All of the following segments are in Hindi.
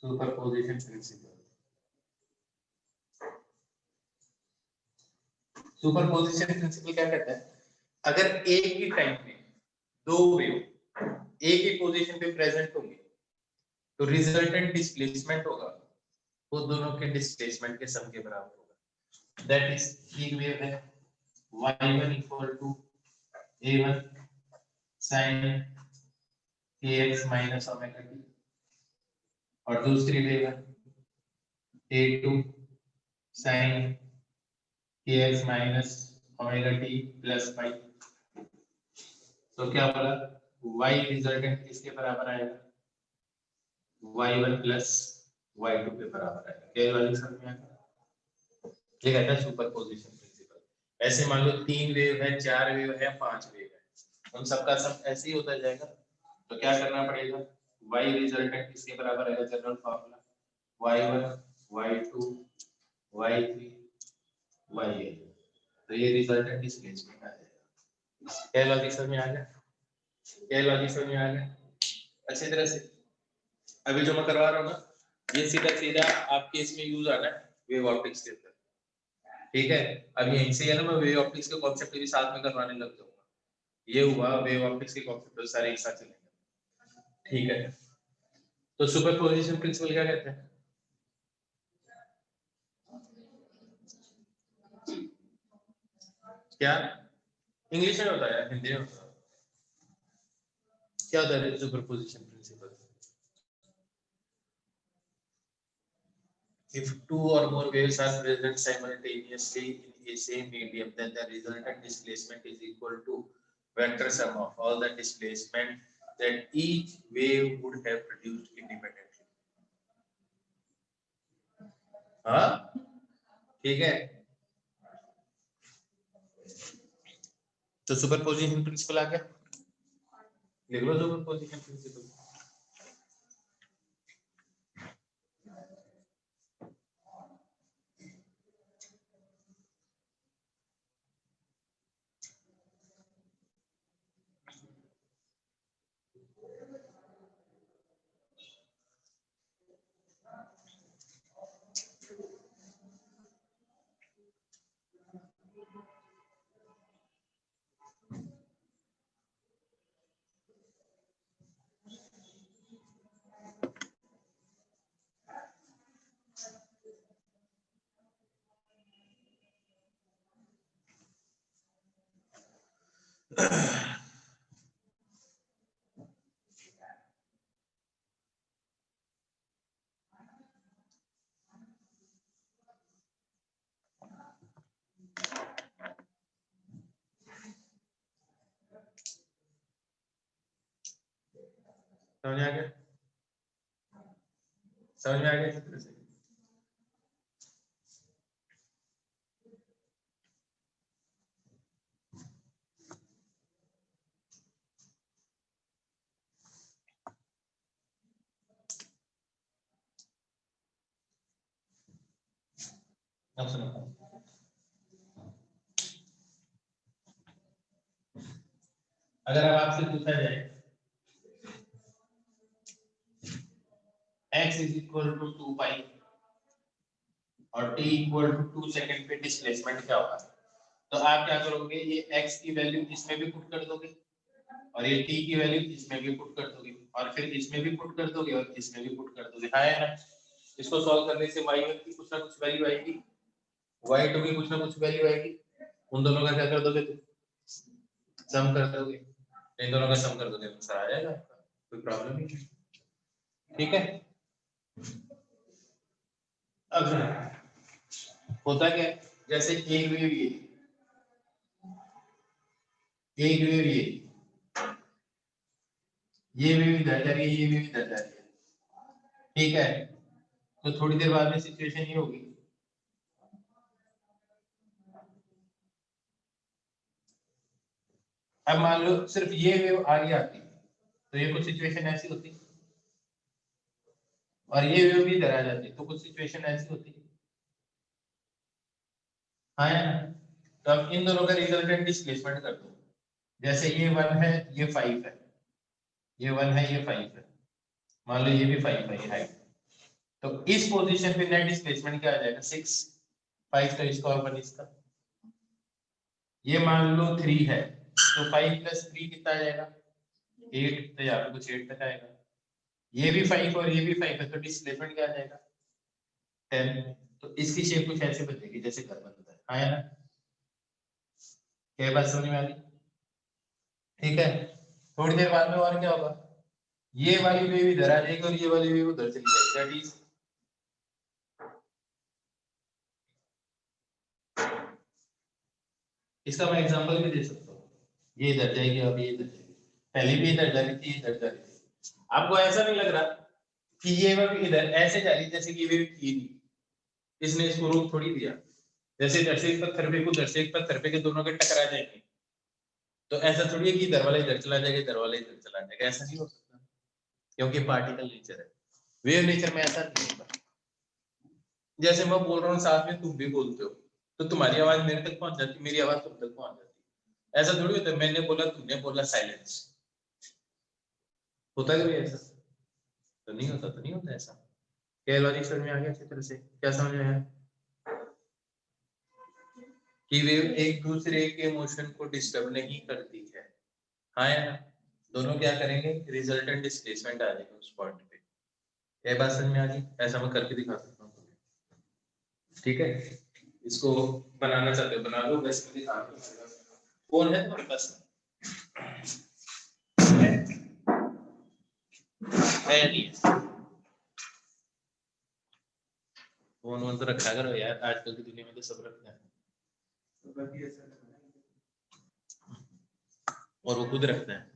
Superposition principle. सुपरपोजिशन प्रिंसिपल क्या कहता है, अगर एक ही टाइम में दो वेव एक ही पोजीशन पे प्रेजेंट होंगे तो रिजल्टेंट डिस्प्लेसमेंट होगा वो दोनों के डिस्प्लेसमेंट के सम के बराबर होगा। दैट इज एक वेव है y1 equal to a1 sin kx minus omega t और दूसरी वेव है a2 sin kx minus omega t plus y। तो क्या बोला, y रिजल्टेंट किसके बराबर आएगा, y1 प्लस y2 के बराबर आएगा। क्या वाली समझ में आएगा, ये कहता है सुपरपोजिशन प्रिंसिपल। ऐसे मान लो 3 वेव है, 4 वेव है, 5 वेव है, उन सबका सम ऐसे ही होता जाएगा। तो क्या करना पड़ेगा, y रिजल्टेंट किसके बराबर आएगा, general formula y1 y2 y3 y8। तो ये रिजल्टेंट डिस्प्लेसमेंट आ जाएगा। क्या लॉजिक समझ में आ गया, क्या लॉजिक समझ में आ गया अच्छी तरह से। अभी जो मैं करवा रहा हूँ ना ये सीधा सीधा आपके इसमें यूज आना है वेव ऑप्टिक्स के अंदर, ठीक है। अब यहीं से है ना मैं वेव ऑप्टिक्स के कॉन्सेप्ट भी साथ में करवाने लग जाऊंगा। ये हुआ वेव ऑप्टिक्स के कॉन्सेप्ट सारे एक साथ चलेंगे, ठीक है। तो सुपरपोजिशन प्रिंसिपल क्या कहते हैं, क्या इंग्लिश में होता है हिंदी में होता है, क्या होता है superposition principle. If two or more waves are present simultaneously in a same medium, then the resultant displacement is equal to vector sum of all the displacement that each wave would have produced independently. हाँ ठीक है। तो सुपरपोजिशन प्रिंसिपल आ गया, लिख लो सुपरपोजिशन प्रिंसिपल। समझ में आ गया, समझ में आ गया इस तरह से। अब सुनो, अगर अब आपसे पूछा जाए x is equal to 2 pi और t equal to 2 सेकंड पे डिस्प्लेसमेंट क्या होगा, तो आप क्या करोगे, ये x की वैल्यू इसमें भी पुट कर दोगे और ये t की वैल्यू इसमें भी पुट कर दोगे और फिर इसमें भी पुट कर दोगे और इसमें भी पुट कर दोगे, है ना। इसको सॉल्व करने से y1 की कुछ ना कुछ वैल्यू आएगी, y2 की कुछ ना कुछ वैल्यू आएगी, उन दोनों का क्या कर दोगे, तुम सम कर दोगे, इन दोनों का सम कर दोगे, आंसर आ जाएगा आपका, कोई प्रॉब्लम नहीं, ठीक है। अब होता क्या है, जैसे एक वेव ये, एक वेव ये वेव इधर जा रही है, ये वेव इधर जा रही है, ठीक है। तो थोड़ी देर बाद में सिचुएशन ये होगी, अब मान लो सिर्फ ये वेव आगे आती तो ये कुछ सिचुएशन ऐसी होती और ये वेव भी इधर आ जाती तो कुछ सिचुएशन ऐसी होती, हाँ या ना। तो अब इन दोनों का रिजल्टेंट डिस्प्लेसमेंट कर दो, जैसे ये 1 है ये 5 है, ये 1 है ये 5 है, मान लो ये भी 5 है ये हाइट, तो इस पोजीशन पे नेट डिस्प्लेसमेंट क्या आ जाएगा 6, 5 का स्क्वायर 1 इसका, ये मान लो 3 है तो 5 + 3 कितना आ जाएगा 8, तो यहाँ पे कुछ 8 तक आएगा, ये भी 5 और ये भी 5 है तो डिस्प्लेसमेंट क्या आ जाएगा 10। तो इसकी शेप कुछ ऐसे बनेगी जैसे घर बनता है, हाँ ना, क्या बात समझ में आ गई? ठीक है, थोड़ी देर बाद में और क्या होगा, ये वाली वेव इधर आ जाएगी और ये वाली वेव उधर चली जाएगी, दैट इज इसका मैं एग्जांपल भी दे सकता हूँ, ये इधर जाएगी अब ये इधर जाएगी, पहले भी इधर जा रही थी इधर जा रही थी, आपको ऐसा नहीं लग रहा कि ये वेव इधर ऐसे जा रही जैसे कि वेव थी नहीं, इसने इसको रोक थोड़ी दिया, जैसे इधर से एक पत्थर पे को इधर से एक पत्थर पे के दोनों के टकरा जाएंगे, तो ऐसा थोड़ी है कि इधर वाला इधर चला जाएगा इधर वाला इधर चला जाएगा, ऐसा नहीं हो सकता क्योंकि पार्टिकल नेचर है, वेव नेचर में ऐसा नहीं होता। जैसे मैं बोल रहा हूँ साथ में तुम भी बोलते हो तो तुम्हारी आवाज मेरे तक पहुंच जाती, मेरी आवाज तुम तक पहुंच जाती, ऐसा थोड़ी होता है मैंने बोला तुमने बोला साइलेंस, होता है कभी ऐसा? तो नहीं होता, तो नहीं होता ऐसा। क्या लॉजिक समझ में आ गया अच्छी तरह से? क्या समझ में आया कि वेव एक दूसरे के मोशन को डिस्टर्ब नहीं करती है, हाँ या ना? दोनों क्या करेंगे, रिजल्टेंट डिस्प्लेसमेंट आ जाएगा उस पॉइंट पे। ये बात समझ में आ गई? ऐसा मैं करके दिखा सकता हूँ, ठीक है? इसको बनाना चाहते हो बना लो, वैसे मैं दिखा दूँ। फोन है तुम्हारे पास? है या नहीं है? फोन वोन तो रखा करो यार, आजकल की दुनिया में तो सब रखते हैं, और वो खुद रखते हैं।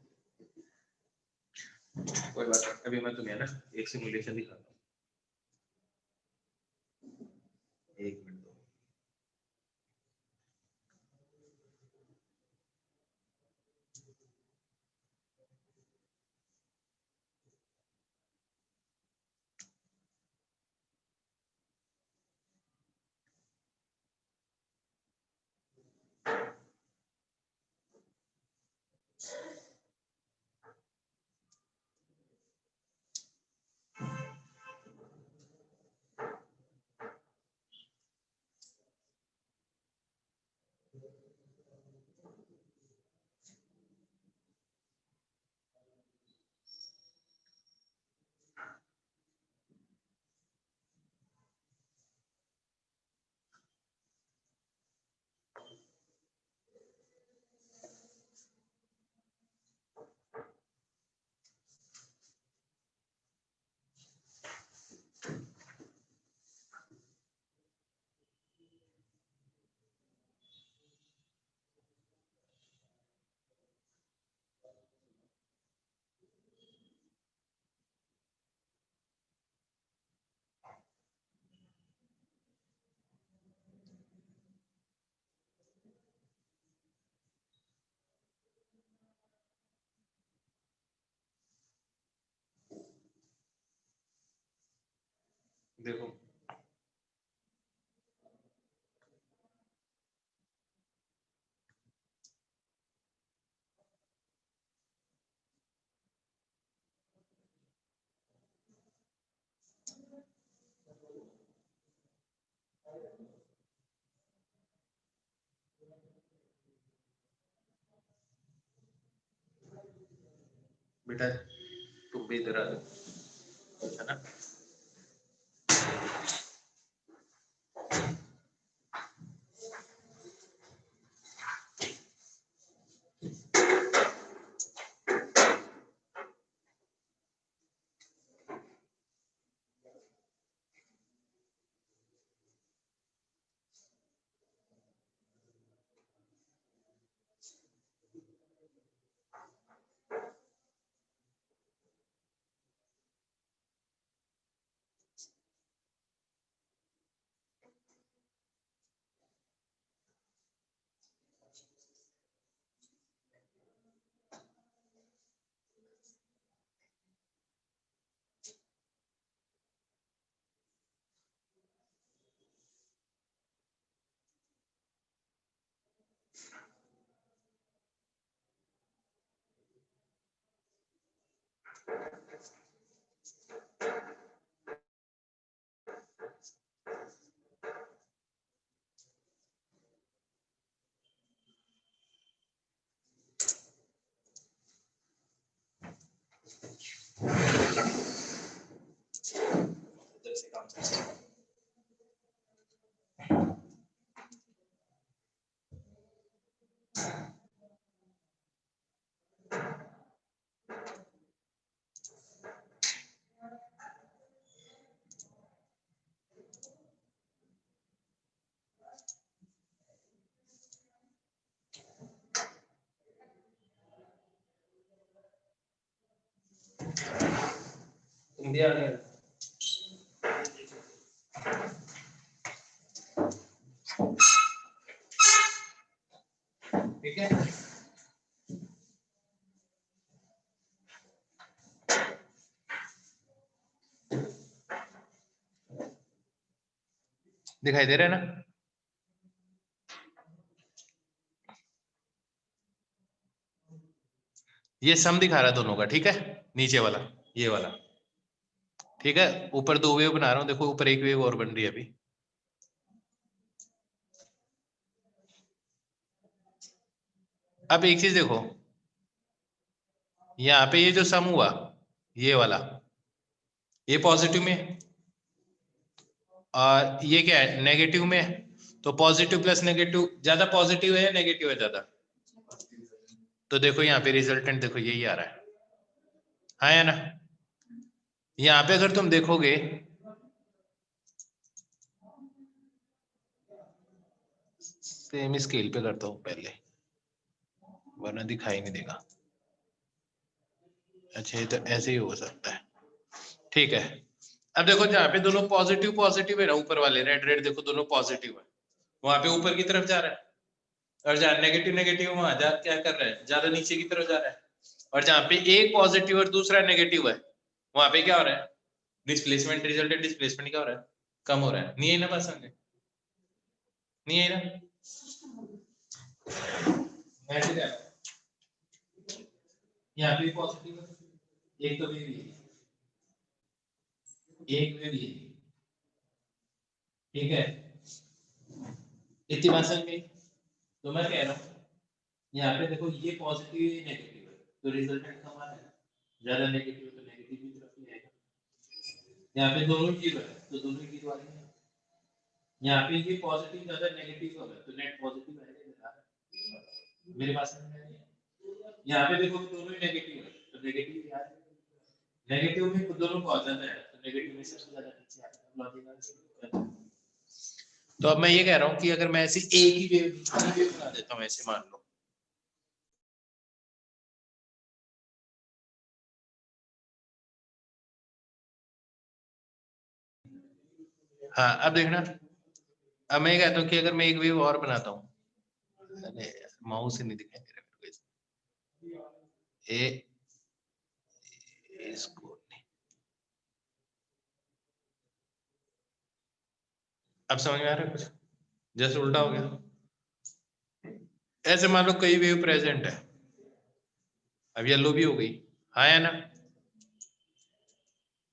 कोई बात नहीं, अभी मैं तुम्हें ना एक सिमुलेशन दिखाता हूँ, एक मिनट दो। देखो बेटा, तुम भी इधर आ जाओ, है ना? इंडिया में ठीक है। दिखाई दे रहा है ना? ये सम दिखा रहा है दोनों का, ठीक है। नीचे वाला ये वाला, ठीक है। ऊपर दो वेव बना रहा हूं, देखो ऊपर एक वेव और बन रही है अभी। अब एक चीज देखो, यहाँ पे ये जो सम हुआ ये वाला, ये पॉजिटिव में है और ये क्या है, नेगेटिव में है। तो पॉजिटिव प्लस नेगेटिव, ज्यादा पॉजिटिव है या नेगेटिव है ज्यादा? तो देखो यहाँ पे रिजल्टेंट देखो यही आ रहा है, हाँ या ना? यहाँ पे अगर तुम देखोगे, सेम स्केल पे करता हूँ पहले, वरना दिखाई नहीं देगा। अच्छा, ये तो ऐसे ही हो सकता है, ठीक है। अब देखो जहाँ पे दोनों पॉजिटिव पॉजिटिव है ना, ऊपर वाले रेड रेड देखो दोनों पॉजिटिव है, वहां पे ऊपर की तरफ जा रहा है। और जहाँ नेगेटिव नेगेटिव वहां जा क्या कर रहा है, ज्यादा नीचे की तरफ जा रहा है। और जहाँ पे एक पॉजिटिव और दूसरा नेगेटिव है, वहां पे क्या हो रहा है, डिस्प्लेसमेंट, रिजल्टेंट डिस्प्लेसमेंट क्या हो रहा है, कम हो रहा है। नहीं है ना बात समझे? नहीं है ना? यहाँ पे पॉजिटिव एक तो भी एक में भी, ठीक है। इतनी बात समझ में? तो मैं कह रहा हूँ यहाँ पे देखो ये पॉजिटिव है नेगेटिव है, तो रिजल्टेंट कम आ रहा है। ज्यादा नेगेटिव तो नेगेटिव की तरफ ही आएगा। यहाँ पे दोनों जीरो है तो दोनों जीरो आ रही है। यहाँ पे ये पॉजिटिव ज्यादा नेगेटिव होगा तो नेट पॉजिटिव आएगा। मेरे पास यहाँ पे देखो दोनों ही नेगेटिव है तो नेगेटिव ही आएगा। नेगेटिव में दोनों बहुत ज्यादा है तो नेगेटिव में सबसे ज्यादा नीचे आएगा। तो अब मैं ये कह रहा हूँ कि अगर मैं ऐसी एक ही वेव बना देता हूँ, ऐसे मान लो, हाँ अब देखना, अब मैं कहता हूँ कि अगर मैं एक वेव और बनाता हूँ, अरे माउस से नहीं दिखाई दे रहा मेरे को, इसको नहीं, अब समझ में आ रहा है कुछ? जैसे उल्टा हो गया। ऐसे मान लो कई वेव प्रेजेंट है, अब येलो भी हो गई, हाँ या ना?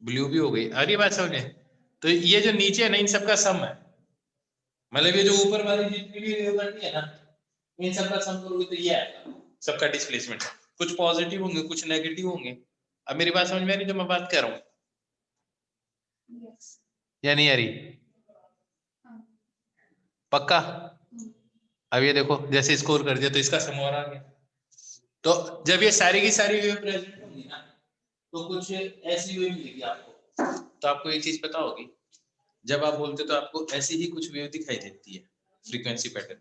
ब्लू भी हो गई, आ रही बात समझ में? तो ये जो नीचे है ना, इन सबका सम है। मतलब ये जो ऊपर वाली जितनी भी वेव बनती है ना, इन सबका सम करोगे तो ये आएगा, सबका डिस्प्लेसमेंट। कुछ पॉजिटिव होंगे कुछ नेगेटिव होंगे। अब मेरी बात समझ में आ रही जो मैं बात कर रहा हूँ? या नहीं आ रही? पक्का? अब ये देखो जैसे स्कोर कर दिया तो इसका सम और आ गया। तो जब ये सारी की सारी वेव प्रेजेंट होंगी ना, तो कुछ ऐसी वेव मिलेगी आपको। तो आपको एक चीज पता होगी, जब आप बोलते तो आपको ऐसी ही कुछ वेव दिखाई देती है, फ्रीक्वेंसी पैटर्न,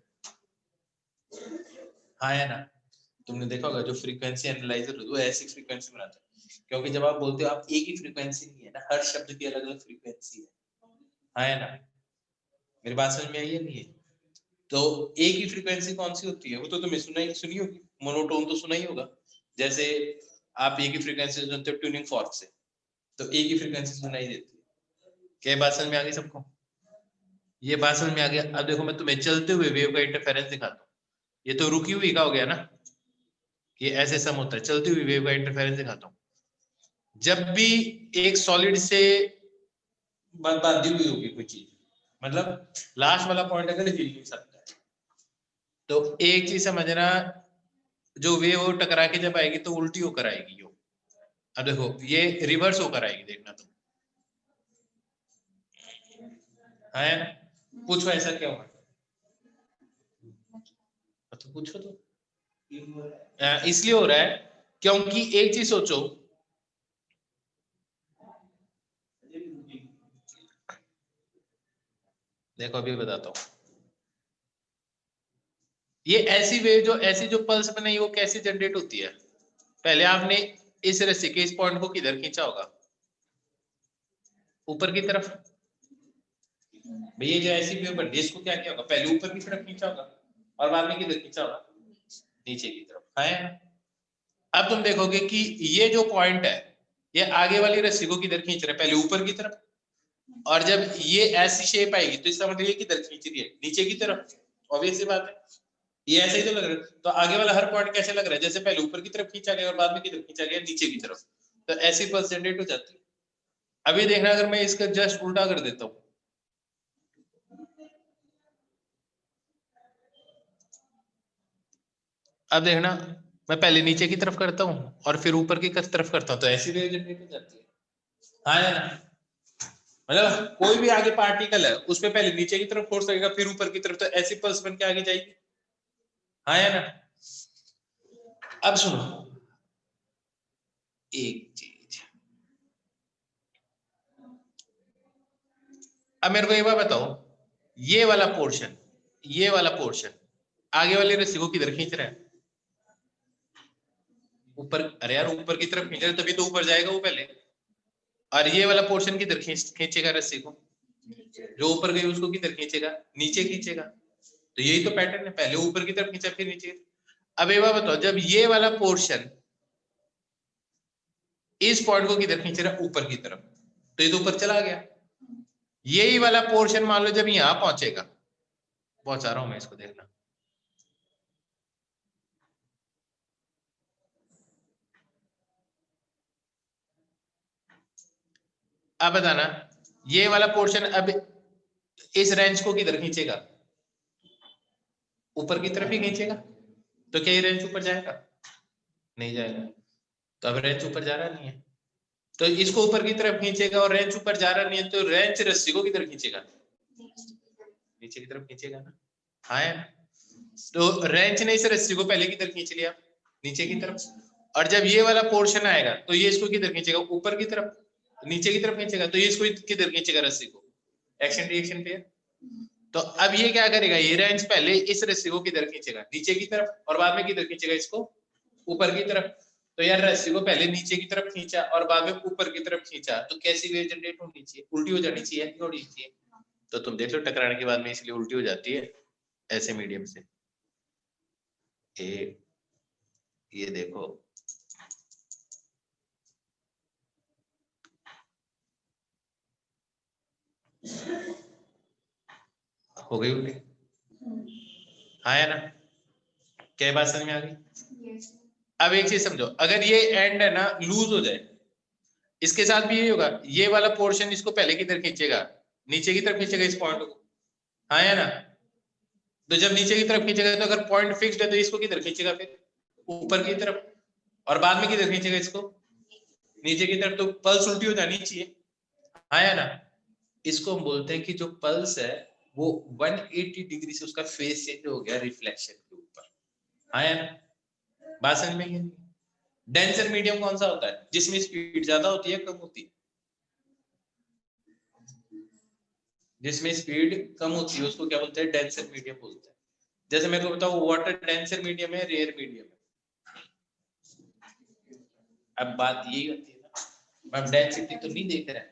हाँ या ना? तुमने देखा होगा जो फ्रीक्वेंसी एनालाइजर वो ऐसी फ्रीक्वेंसी बनाता है, क्योंकि जब आप बोलते हो आप एक ही फ्रीक्वेंसी नहीं है ना, हर शब्द की अलग अलग फ्रीक्वेंसी है, हाँ या ना? मेरी बात समझ में आई है नहीं है? तो एक ही फ्रीक्वेंसी कौन सी होती है, वो तो तुम्हें सुनी होगी, मोनोटोन तो सुना ही होगा। जैसे आप एक ही फ्रीक्वेंसी सुनते हो ट्यूनिंग फॉर्क से, तो एक ही फ्रीक्वेंसी सुनाई देती है। क्या बात समझ में आ गई सबको? ये बात समझ में आ गया। अब देखो मैं तुम्हें चलते हुए वेव का इंटरफेरेंस दिखाता हूँ। ये तो रुकी हुई का हो गया ना, कि ऐसे सम होता है। चलती हुई वेव का इंटरफेरेंस दिखाता हूँ। जब भी एक सॉलिड से बांधी हुई होगी कोई चीज, मतलब लास्ट वाला पॉइंट अगर हिल नहीं सकता है, तो एक चीज समझना, जो वेव टकरा के जब आएगी तो उल्टी होकर आएगी। अब देखो ये रिवर्स होकर आएगी, देखना तुम। है ना, पूछो ऐसा क्या हुआ, तो पूछो तो। इसलिए हो रहा है क्योंकि एक चीज सोचो, देखो अभी बताता हूं, ये ऐसी वेव जो ऐसी जो पल्स बनाई वो कैसे जनरेट होती है। पहले आपने इस रस्सी के इस पॉइंट को किधर खींचा होगा, ऊपर की तरफ। भैया जो ऐसी वेव बन रही है इसको क्या किया होगा, पहले ऊपर की तरफ खींचा होगा और बाद में किधर खींचा होगा, नीचे की तरफ। है, अब तुम देखोगे कि ये जो पॉइंट है ये आगे वाली रस्सी को किधर खींच रहा है, पहले ऊपर की तरफ। और जब ये ऐसी शेप आएगी तो इसका मतलब ये किधर खींच रही है, नीचे की तरफ। ऑब्वियस सी बात है, ये ऐसे ही तो लग रहा है। तो आगे वाला हर पॉइंट कैसे लग रहा है, जैसे पहले ऊपर की तरफ खींचा गया और बाद में किधर खींचा गया, नीचे की तरफ। तो ऐसी पल्स जनरेट हो जाती है। अभी देखना अगर मैं इसका जस्ट उल्टा कर देता हूं, अब देखना मैं पहले नीचे की तरफ करता हूं और फिर ऊपर की तरफ करता हूं, तो ऐसी वेव जनरेट हो जाती है। हाँ है ना, मतलब कोई भी आगे पार्टिकल है उसमें पहले नीचे की तरफ फोर्स लगेगा फिर ऊपर की तरफ, तो ऐसी पल्स बन के आगे जाएगी। हाँ है ना। अब सुनो एक चीज, अब मेरे को एक बार बताओ, ये वाला पोर्शन, ये वाला पोर्शन आगे वाली रस्सी को किधर खींच रहा है, ऊपर। अरे यार ऊपर की तरफ खींच रहा है तभी तो ऊपर जाएगा वो पहले। और ये वाला पोर्शन किधर खींचेगा रस्सी को, जो ऊपर गई उसको किधर खींचेगा, नीचे खींचेगा। तो यही तो पैटर्न है, पहले ऊपर की तरफ खींचा फिर नीचे। अब एक बार बताओ, जब ये वाला पोर्शन इस पॉइंट को किधर खींच रहा है, ऊपर की तरफ, तो ये तो ऊपर चला गया। यही वाला पोर्शन मान लो जब यहां पहुंचेगा, पहुंचा रहा हूं मैं इसको, देखना। अब बताना ये वाला पोर्शन अब इस रेंज को किधर खींचेगा, ऊपर की तरफ ही खींचेगा। तो क्या ये रेंज ऊपर जाएगा, नहीं जाएगा। तो अब रेंज ऊपर जा रहा नहीं है, तो इसको ऊपर की तरफ खींचेगा और रेंज ऊपर जा रहा नहीं है, तो रेंज रस्सी को किधर खींचेगा, नीचे की तरफ खींचेगा ना। हाँ है ना? तो रेंच ने इस रस्सी को पहले किधर खींच लिया, नीचे की तरफ। और जब ये वाला पोर्शन आएगा तो ये इसको किधर खींचेगा, ऊपर की तरफ, नीचे की तरफ खींचेगा। तो ये इसको किधर खींचेगा, रस्सी को, एक्शन रिएक्शन पे। तो अब ये क्या करेगा, ये रेंच पहले इस रस्सी को किधर खींचेगा, नीचे की तरफ, और बाद में किधर खींचेगा, इसको ऊपर की तरफ। तो यार रस्सी को पहले नीचे की तरफ खींचा और बाद में ऊपर की तरफ खींचा, तो कैसी वेव जनरेट होनी चाहिए, उल्टी हो जानी चाहिए, नहीं होनी चाहिए। तो तुम देख लो टकराने के बाद में इसलिए उल्टी हो जाती है ऐसे मीडियम से। ये देखो हो गई उल्टी। हाँ है ना, क्या बात समझ में आ गई। अब एक चीज समझो, अगर ये एंड है ना लूज हो जाए, इसके साथ भी यही होगा, ये वाला पोर्शन इसको पहले की तरफ खींचेगा, नीचे की तरफ खींचेगा इस पॉइंट को। हाँ है ना, तो जब नीचे की तरफ खींचेगा तो अगर पॉइंट फिक्स्ड है तो इसको किधर खींचेगा, फिर ऊपर की तरफ। और बाद में किधर खींचेगा, इसको नीचे की तरफ। तो पल्स उल्टी हो जानी चाहिए। हाँ है ना, इसको हम बोलते हैं कि जो पल्स है वो 180 डिग्री से उसका फेस चेंज हो गया रिफ्लेक्शन के ऊपर। हाँ है ना, बात समझ में आई। डेंसर मीडियम कौन सा होता है, जिसमें स्पीड ज्यादा होती है कम होती है, जिसमें स्पीड कम होती है उसको क्या बोलते हैं, डेंसर मीडियम बोलते हैं। जैसे मेरे को बताओ वाटर डेंसर मीडियम है, रेयर मीडियम है। अब बात यही होती है ना, हम डेंसिटी तो नहीं देख रहे हैं,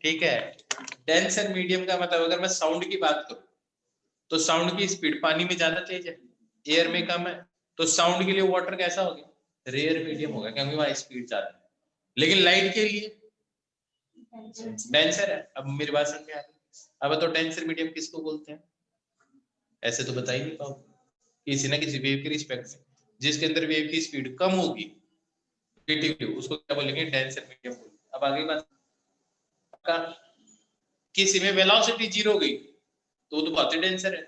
ठीक है। डेंसर मीडियम का मतलब अगर मैं साउंड की बात करूं तो साउंड की स्पीड पानी में ज्यादा तेज है, एयर में कम है। तो साउंड के लिए वाटर कैसा होगा, रेयर मीडियम होगा, क्योंकि वहां स्पीड ज्यादा है। लेकिन लाइट के लिए डेंसर है। अब मेरी बात समझ में आ रही। अब तो डेंसर मीडियम किसको बोलते हैं, ऐसे तो बता ही नहीं पाओ, किसी ना किसी वेव के रिस्पेक्ट में जिसके अंदर वेव की स्पीड कम होगी उसको क्या बोलेंगे, डेंसर मीडियम बोलेंगे। अब आगे बात, किसी में वेलोसिटी जीरो गई तो वो तो बहुत ही डेंसर है।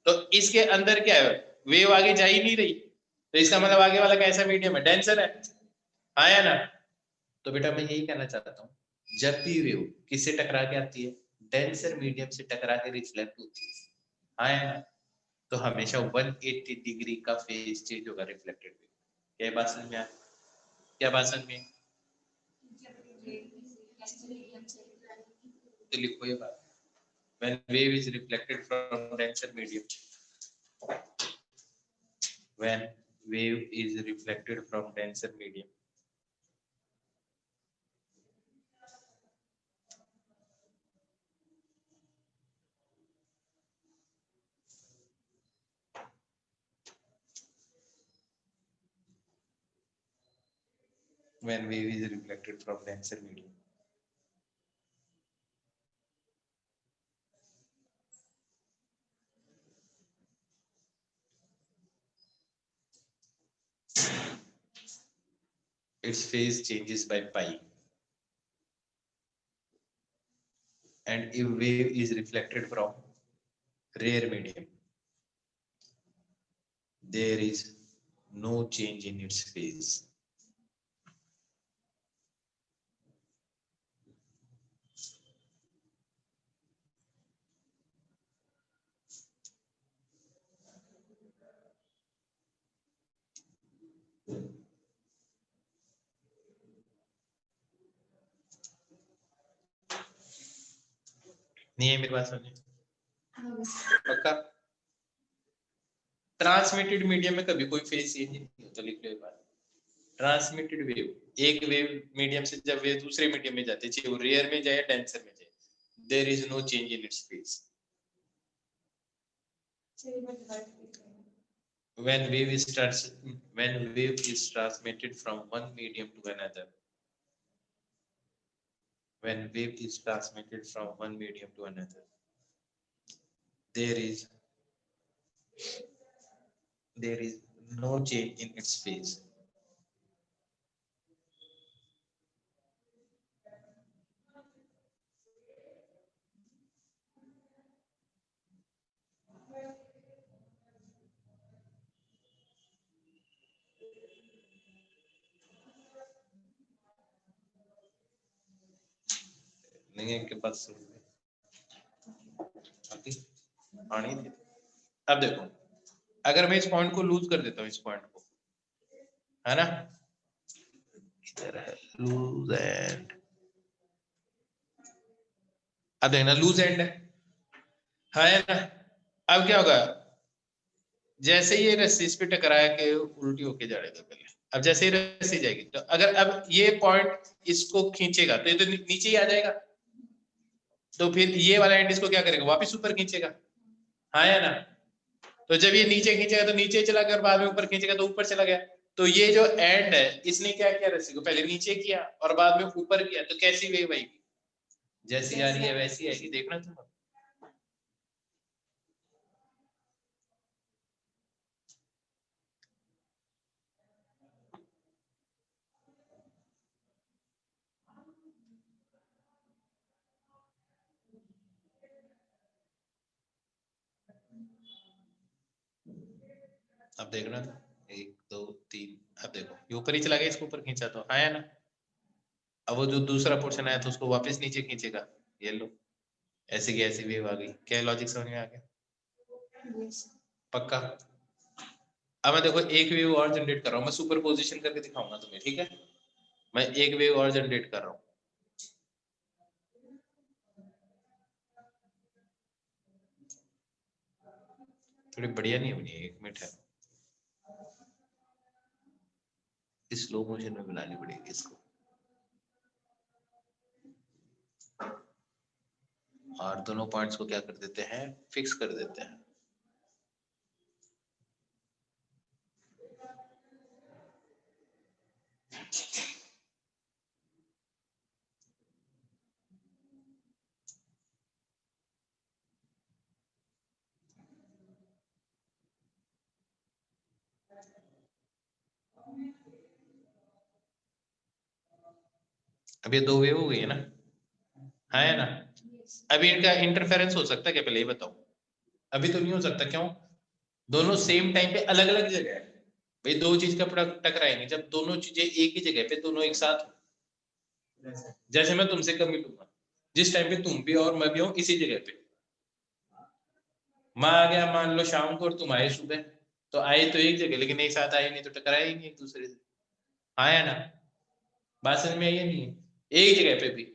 तो इसके अंदर क्या है, वेव आगे जा ही नहीं रही, तो इसका मतलब आगे वाला कैसा मीडियम है, डेंसर है। हाँ या ना। तो बेटा मैं यही कहना चाहता हूँ, जब भी वेव किससे टकरा के आती है, डेंसर मीडियम से टकरा के रिफ्लेक्ट होती है, हाँ, तो हमेशा 180 डिग्री का फेज चेंज होगा रिफ्लेक्टेड वेव। क्या बात समझ में आया? क्या बात समझ में? तो लिखो ये बात, when wave is reflected from denser medium, when wave is reflected from denser medium, when wave is reflected from denser medium, its phase changes by pi, and if wave is reflected from rare medium, there is no change in its phase. नहीं है मेरी बात समझे? पक्का? ट्रांसमिटेड मीडियम में कभी कोई फेज चेंज नहीं होता, लिख लो ये बात। ट्रांसमिटेड वेव, एक वेव मीडियम से जब वेव दूसरे मीडियम में जाती है, चाहे वो रेयर में जाए या डेंसर में जाए, there is no change in its phase. when wave is transmitted from one medium to another, when wave is transmitted from one medium to another, there is no change in its phase. नहीं है के पास आनी थी। अब देखो, अगर मैं इस पॉइंट को लूज कर देता हूँ, इस पॉइंट को, है ना, इधर है लूज एंड, अब देखना लूज एंड है ना। अब क्या होगा, जैसे ये रस्सी इस पे टकराया के उल्टी होके जाएगा पहले, अब जैसे ही रस्सी जाएगी, तो अगर अब ये पॉइंट इसको खींचेगा तो ये तो नीचे ही आ जाएगा, तो फिर ये वाला एंड इसको क्या करेगा, वापस ऊपर खींचेगा, हाँ या ना। तो जब ये नीचे खींचेगा तो नीचे चला गया, और बाद में ऊपर खींचेगा तो ऊपर चला गया। तो ये जो एंड है, इसने क्या किया, रस्सी को पहले नीचे किया और बाद में ऊपर किया, तो कैसी वेव आएगी, जैसी आ रही है वैसी आएगी, देखना तुम। अब देखना, 1 2 3, अब देखो ये ऊपर ही चला गया, इसको ऊपर खींचा तो आया ना। अब वो जो दूसरा पोर्शन आया तो उसको वापस नीचे खींचेगा, ये लो, ऐसे की ऐसी वेव आ गई। क्या लॉजिक समझ में आ गया? पक्का? अब मैं देखो एक वेव और जनरेट कर रहा हूँ, मैं सुपर पोजिशन करके दिखाऊंगा तुम्हें, ठीक है। मैं एक वेव और जनरेट कर रहा हूँ, थोड़ी बढ़िया नहीं बनी, 1 मिनट है, स्लो मोशन में बनानी पड़ेगी इसको, और दोनों पॉइंट्स को क्या कर देते हैं, फिक्स कर देते हैं। अब ये 2 वेव हो गई है ना, है ना। अभी इनका इंटरफेरेंस हो सकता है क्या, पहले ये बताओ। अभी तो नहीं हो सकता, क्यों, दोनों सेम टाइम पे अलग अलग जगह है भाई, दो चीज का प्रोडक्ट टकराएंगे, जब दोनों चीजें एक ही जगह पे दोनों एक साथ हो, जैसे मैं तुमसे कब मिलूंगा, जिस टाइम पे तुम भी और मैं भी हूँ इसी जगह पे। मैं आ गया मान लो शाम को और तुम आए सुबह, तो आए तो एक जगह लेकिन एक साथ आए नहीं, तो टकराए ही नहीं एक दूसरे से। आया ना, बात समझ में आई है नहीं? एक जगह पे भी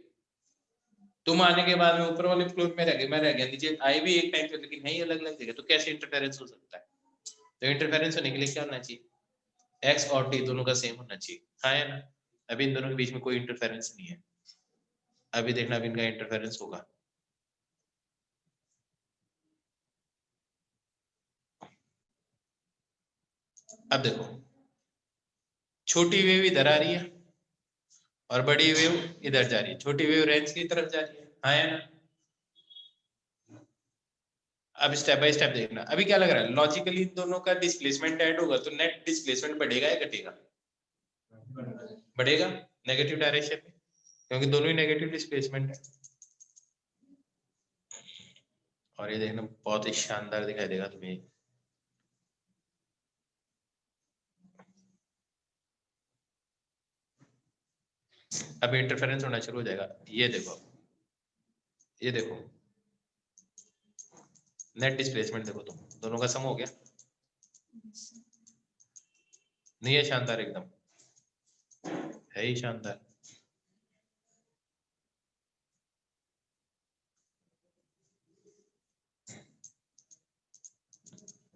तुम आने के बाद में ऊपर वाले फ्लोर में रह गए, मैं रह गया नीचे, आए भी एक टाइम पे लेकिन है ही अलग अलग जगह, तो कैसे इंटरफेरेंस हो सकता है? तो इंटरफेरेंस होने के लिए क्या होना चाहिए? एक्स और टी दोनों का सेम होना चाहिए। हाँ है ना? अभी इन दोनों के बीच में कोई इंटरफेरेंस नहीं है। अभी देखना अभी इनका इंटरफेरेंस होगा। अब देखो, छोटी वेव इधर आ रही है और बड़ी वेव इधर जा रही है, छोटी वेव रेंज की तरफ जा रही है। हाँ है ना? अब स्टेप बाय स्टेप देखना, अभी क्या लग रहा है लॉजिकली इन दोनों का डिस्प्लेसमेंट ऐड होगा तो नेट डिस्प्लेसमेंट बढ़ेगा या घटेगा? बढ़ेगा, नेगेटिव डायरेक्शन में, क्योंकि दोनों ही नेगेटिव डिस्प्लेसमेंट है। और ये देखना बहुत ही शानदार दिखाई देगा तुम्हें। अब इंटरफेरेंस होना शुरू हो जाएगा। ये देखो, ये देखो नेट डिस्प्लेसमेंट देखो, तुम दोनों का सम हो गया, नहीं है शानदार? एकदम है ही शानदार।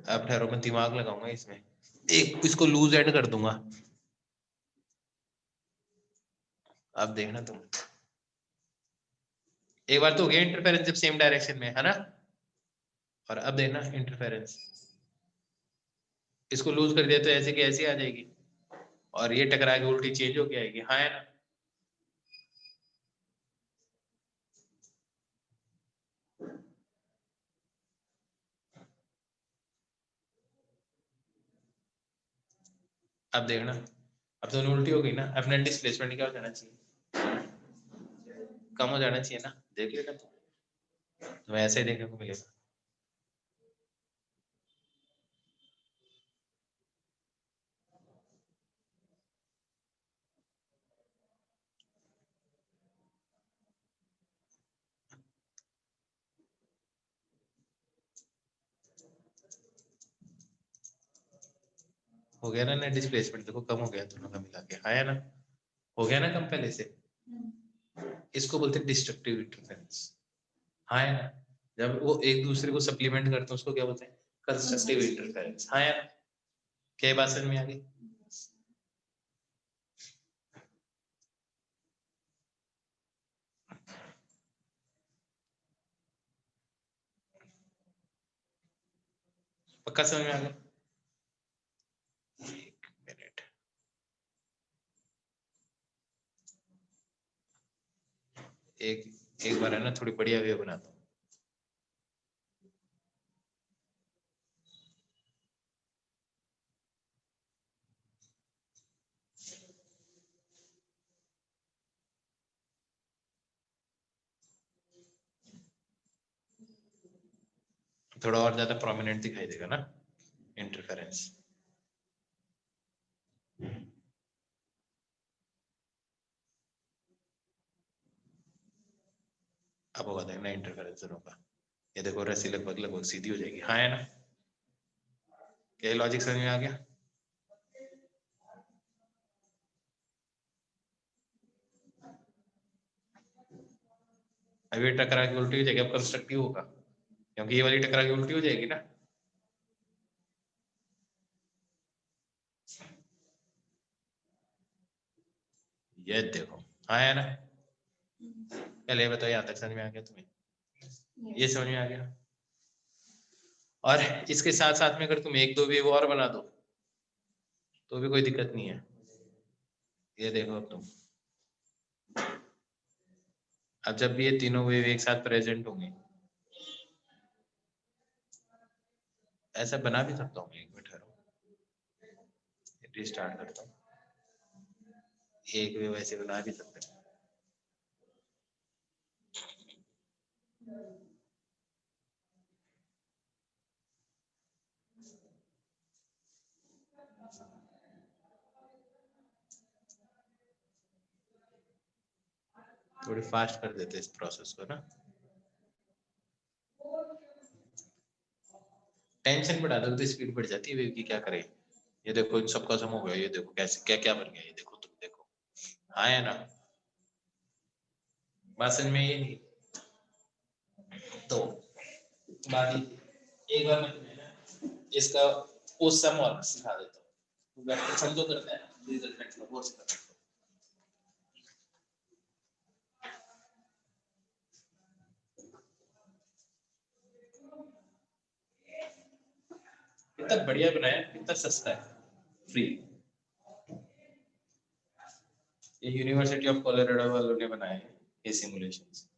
अब ठहरो, मैं दिमाग लगाऊंगा इसमें, एक इसको लूज एंड कर दूंगा। अब देखना तुम, एक बार तो हो गया इंटरफेरेंस जब सेम डायरेक्शन में है ना, और अब देखना इंटरफेरेंस, इसको लूज कर दिया तो ऐसे की ऐसी आ जाएगी और ये टकरा के उल्टी चेंज होके आएगी। हाँ है ना? अब देखना, अब दोनों उल्टी हो गई ना, अब नेट डिस्प्लेसमेंट क्या हो जाना चाहिए? कम हो जाना चाहिए ना, देख लेना तो ऐसे ही देखने को मिलेगा। हो गया ना नेट डिस्प्लेसमेंट, देखो कम हो गया दोनों का मिला के। हाँ है ना? हो गया ना कम पहले से? इसको बोलते हैं डिस्ट्रक्टिव इंटरफेरेंस। हाँ है ना? जब वो एक दूसरे को सप्लीमेंट करते हैं उसको क्या बोलते हैं? Constructive interference. हाँ है ना? क्या बात समझ में आ गई? पक्का समझ में आ गया? एक मिनट, एक एक बार है ना थोड़ी बढ़िया वे बनाता हूँ। थोड़ा और ज्यादा प्रोमिनेंट दिखाई देगा ना इंटरफेरेंस। अब होगा देखना इंटरफेरेंस दोनों का। ये देखो रस्सी लगभग लगभग सीधी हो जाएगी। हाँ है ना? क्या लॉजिक समझ में आ गया? अभी टकरा के उल्टी हो जाएगी, अब कंस्ट्रक्टिव होगा क्योंकि ये वाली टकरा के उल्टी हो जाएगी ना। ये देखो, हाँ है ना? पहले बताओ यहाँ तक समझ में आ गया तुम्हें? ये समझ में आ गया? और इसके साथ साथ में अगर तुम एक दो वेव और बना दो तो भी कोई दिक्कत नहीं है। ये देखो अब तुम, अब जब भी ये तीनों वेव एक साथ प्रेजेंट होंगे, ऐसा बना भी सकता हूँ। एक मिनट ठहरो, रिस्टार्ट करता हूँ। एक वेव ऐसे बना भी सकते हैं। थोड़ी फास्ट कर देते इस प्रोसेस को ना, टेंशन बढ़ा दो तो स्पीड बढ़ जाती है वेव की, क्या करें। ये देखो इन सबका सम हो गया, ये देखो कैसे क्या क्या बन गया, ये देखो तुम देखो, हाँ है ना, बात समझ में ये नहीं तो बाकी एक बार मैं तुम्हें ना इसका उस सम और सिखा देता हूँ, वेक्टर सम तो करते हैं रिजल्टेंट का वो सिखा देता हूँ। कितना बढ़िया बनाया, कितना सस्ता है, फ्री। ये यूनिवर्सिटी ऑफ कोलोराडो वालों ने बनाए हैं ये सिमुलेशंस।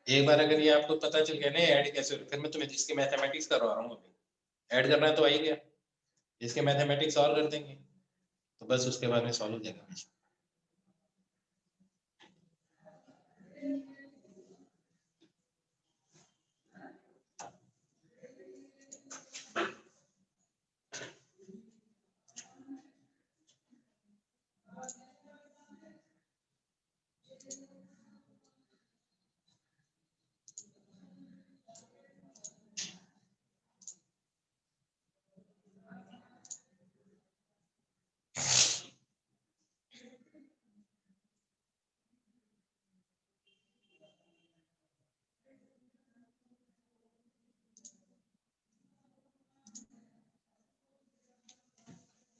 एक बार अगर ये आपको पता चल गया ना ऐड कैसे होता है, फिर मैं तुम्हें इसके मैथमेटिक्स करवा रहा हूँ अभी। ऐड करना तो आ ही गया, इसके मैथमेटिक्स और कर देंगे तो बस उसके बाद में सॉल्व हो जाएगा।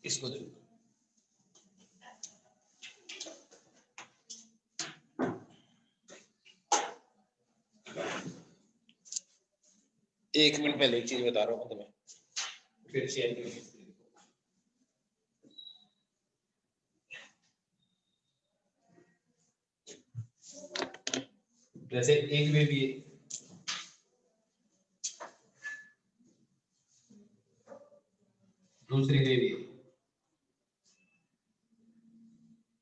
इसको देखो, एक मिनट पहले एक चीज बता रहा हूँ तुम्हें, फिर शेयर करेंगे। जैसे एक वेव ये, दूसरी वेव ये,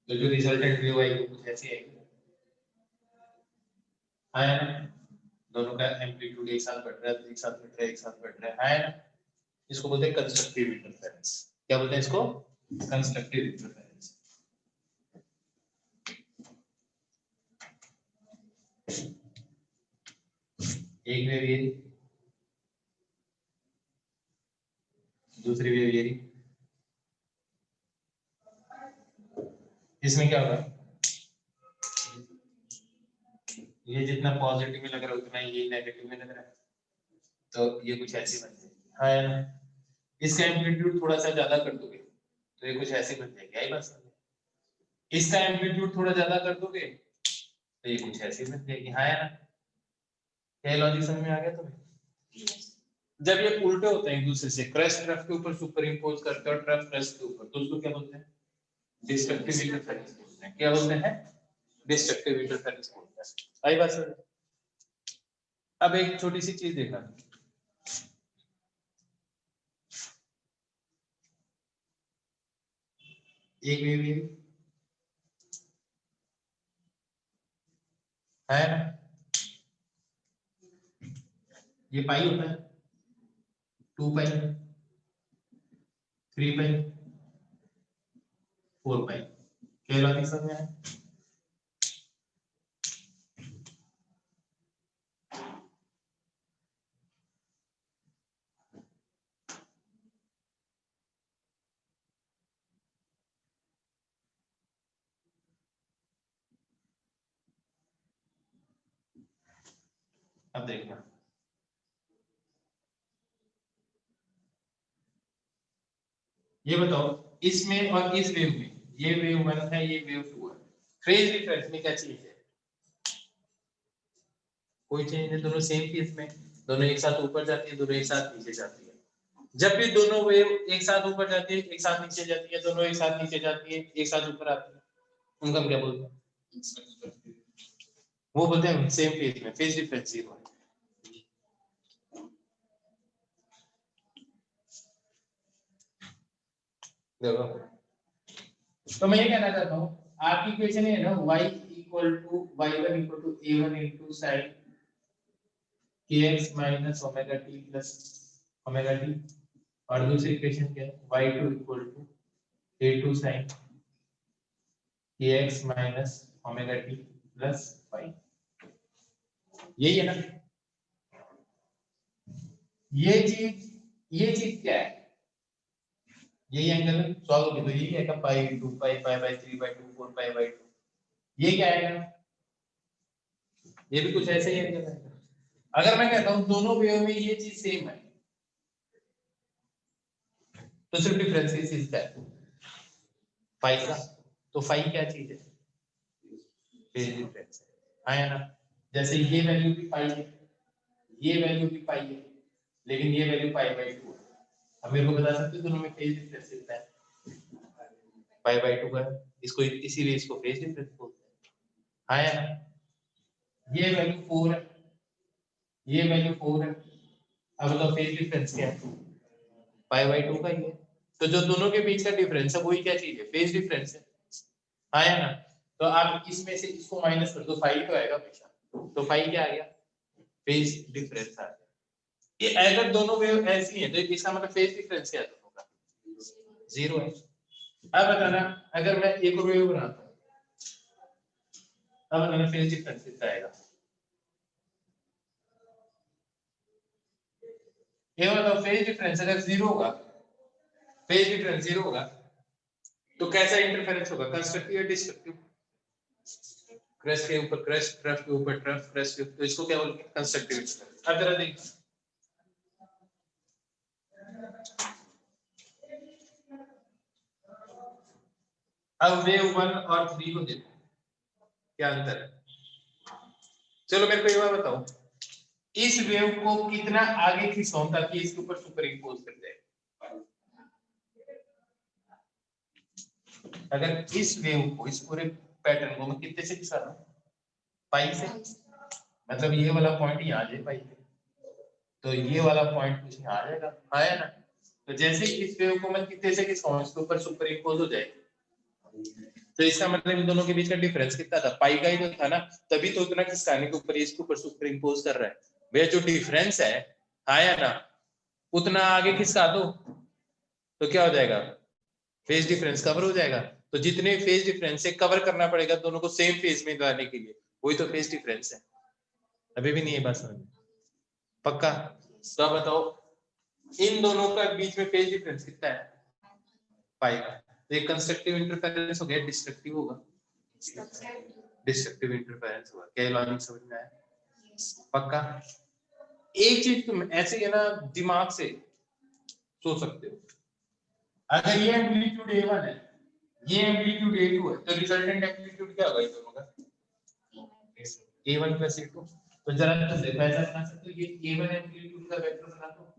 तो जो रिजल्टेंट वेव आएगी वो कुछ ऐसी आएगी, हाँ है ना, दोनों का एम्पलीट्यूड एक साथ बढ़ रहा है, एक साथ बढ़ रहा है, एक साथ बढ़ रहा है ना। इसको बोलते हैं कंस्ट्रक्टिव इंटरफेरेंस। क्या बोलते हैं इसको? Constructive interference. एक वेव ये, दूसरी वेव ये, इसमें क्या होगा, ये जितना पॉजिटिव में लग रहा है उतना ये नेगेटिव में लग रहा है, तो ये कुछ ऐसी बन जाएगी, हाँ है ना। इसका एम्पलीट्यूड थोड़ा सा ज्यादा कर दोगे तो ये कुछ ऐसे बन जाएगी, आई बात समझ। इसका एम्पलीट्यूड थोड़ा ज्यादा कर दोगे तो ये कुछ ऐसे बन जाएगी, हाँ है ना। क्या लॉजिक समझ में आ गया तुम्हें? जब ये उल्टे होते हैं एक दूसरे से, क्रेस्ट ट्रफ के ऊपर सुपर इंपोज करते हैं और ट्रफ क्रेस्ट के ऊपर, तो उसको क्या बोलते हैं? डिस्ट्रक्टिव इंटरफेरेंस बोलते हैं। क्या बोलते हैं? डिस्ट्रक्टिव इंटरफेरेंस बोलते हैं। आई बात समझ। अब एक छोटी सी चीज देखना, एक वेव है ना, ये पाई होता है, 2 पाई, 3 पाई, 4 पाई। क्या लॉजिक समझ में आया? अब देखना, ये बताओ इसमें और इस वेव में, ये वेव 1 है, ये वेव 2 है, फेज डिफरेंस में क्या चीज है? कोई चेंज नहीं, दोनों सेम फेज में, दोनों एक साथ ऊपर जाती है, दोनों एक साथ नीचे जाती है। जब भी दोनों वेव एक साथ ऊपर जाती है, एक साथ नीचे जाती है, दोनों एक साथ नीचे जाती है, एक साथ ऊपर आती है, उनका हम क्या बोलते हैं? वो बोलते हैं सेम फेज में, फेज डिफरेंस जीरो है। देखो, तो मैं ये कहना चाहता हूँ, आपकी इक्वेशन है ना y equal to y1 equal to a1 into sin kx minus omega t plus omega t, और दूसरी इक्वेशन क्या है, y2 equal to a2 sin kx minus omega t plus y, यही है ना? ये चीज क्या है? यही एंगल सॉल्व होगी तो यही है का pi 2 pi pi by 3 by 2 4 pi by 2, ये क्या आएगा? ये भी कुछ ऐसे ही एंगल है। अगर मैं कहता हूं दोनों वेव में ये चीज सेम है, तो सिर्फ डिफरेंस इस चीज का है, पाई का। तो पाई क्या चीज है? फेज डिफरेंस है, आया ना? जैसे ये वैल्यू भी पाई है, ये वैल्यू भी पाई है, लेकिन ये वैल्यू पाई बाय 2 है। अब मेरे को बता सकते हो दोनों में फेज डिफरेंस कितना है? पाई बाय 2 का, इसको इसीलिए इसको फेज डिफरेंस बोलते हैं, आया ना? ये वैल्यू 4 है, ये वैल्यू 4 है, अब बताओ फेज डिफरेंस क्या है? पाई बाय 2 का ही है। तो जो दोनों के बीच का डिफरेंस है वही क्या चीज है? फेज डिफरेंस है, आया ना? तो आप इसमें से इसको माइनस कर दो, फाई तो आएगा हमेशा, तो फाई क्या आ गया? फेज डिफरेंस आ गया। ये अगर दोनों वेव ऐसी हैं तो इसका मतलब फेज डिफरेंस क्या है दोनों का? जीरो है। अब बताना, अगर मैं एक और वेव बनाता हूं, अब बताना फेज डिफरेंस कितना आएगा? ये मतलब फेज डिफरेंस अगर जीरो होगा, फेज डिफरेंस जीरो होगा, तो कैसा इंटरफेरेंस होगा? कंस्ट्रक्टिव या डिस्ट्रक्टिव? क्रस्ट के ऊपर क्रस्ट, ट्रफ के ऊपर ट्रफ, क्रस्ट के, तो इसको क्या बोलते हैं? कंस्ट्रक्टिव। अब जरा देख, अब वेव 1 और 3 को देखो, क्या अंतर है? चलो मेरे को ये बात बताओ, इस वेव को कितना आगे खिसकाऊं ताकि इसके ऊपर सुपर इंपोज कर जाए? अगर इस वेव को, इस पूरे पैटर्न को मैं कितने से खिसा रहा हूं? पाई से, मतलब ये वाला पॉइंट यहाँ आ जाए पाई पे, तो ये वाला पॉइंट कुछ यहाँ आ जाएगा, आया ना? तो जैसे इस वेव को मैं कितने से खिसकाऊं इसके ऊपर सुपर इंपोज हो जाए, तो इसका मतलब इन दोनों के बीच का डिफरेंस कितना था? पाई का ही तो था ना, तभी तो इतना खिसकाने के ऊपर इसके ऊपर सुपर इंपोज कर रहा है। वे जो डिफरेंस है, आया ना, उतना आगे खिसका दो तो क्या हो जाएगा? फेज डिफरेंस कवर हो जाएगा। तो जितने फेज डिफरेंस से कवर करना पड़ेगा दोनों को सेम फेज में लाने के लिए, वही तो फेज डिफरेंस है। अभी भी नहीं है बात समझ में? पक्का? तो आप बताओ इन दोनों का बीच में फेज डिफरेंस कितना है? पाई का। तो एक कंस्ट्रक्टिव इंटरफेरेंस हो गया, डिस्ट्रक्टिव होगा, डिस्ट्रक्टिव इंटरफेरेंस होगा। क्या लॉजिक समझ में आया? पक्का? एक चीज तुम ऐसे है ना दिमाग से सोच सकते हो, अगर ये एम्पलीट्यूड A1 है, ये एम्पलीट्यूड A2 है, तो रिजल्टेंट एम्पलीट्यूड क्या होगा इन दोनों का? A1 plus A2। तो जरा तो देखो ऐसा बना सकते हो, ये A1 एम्पलीट्यूड का वेक्टर बना दो,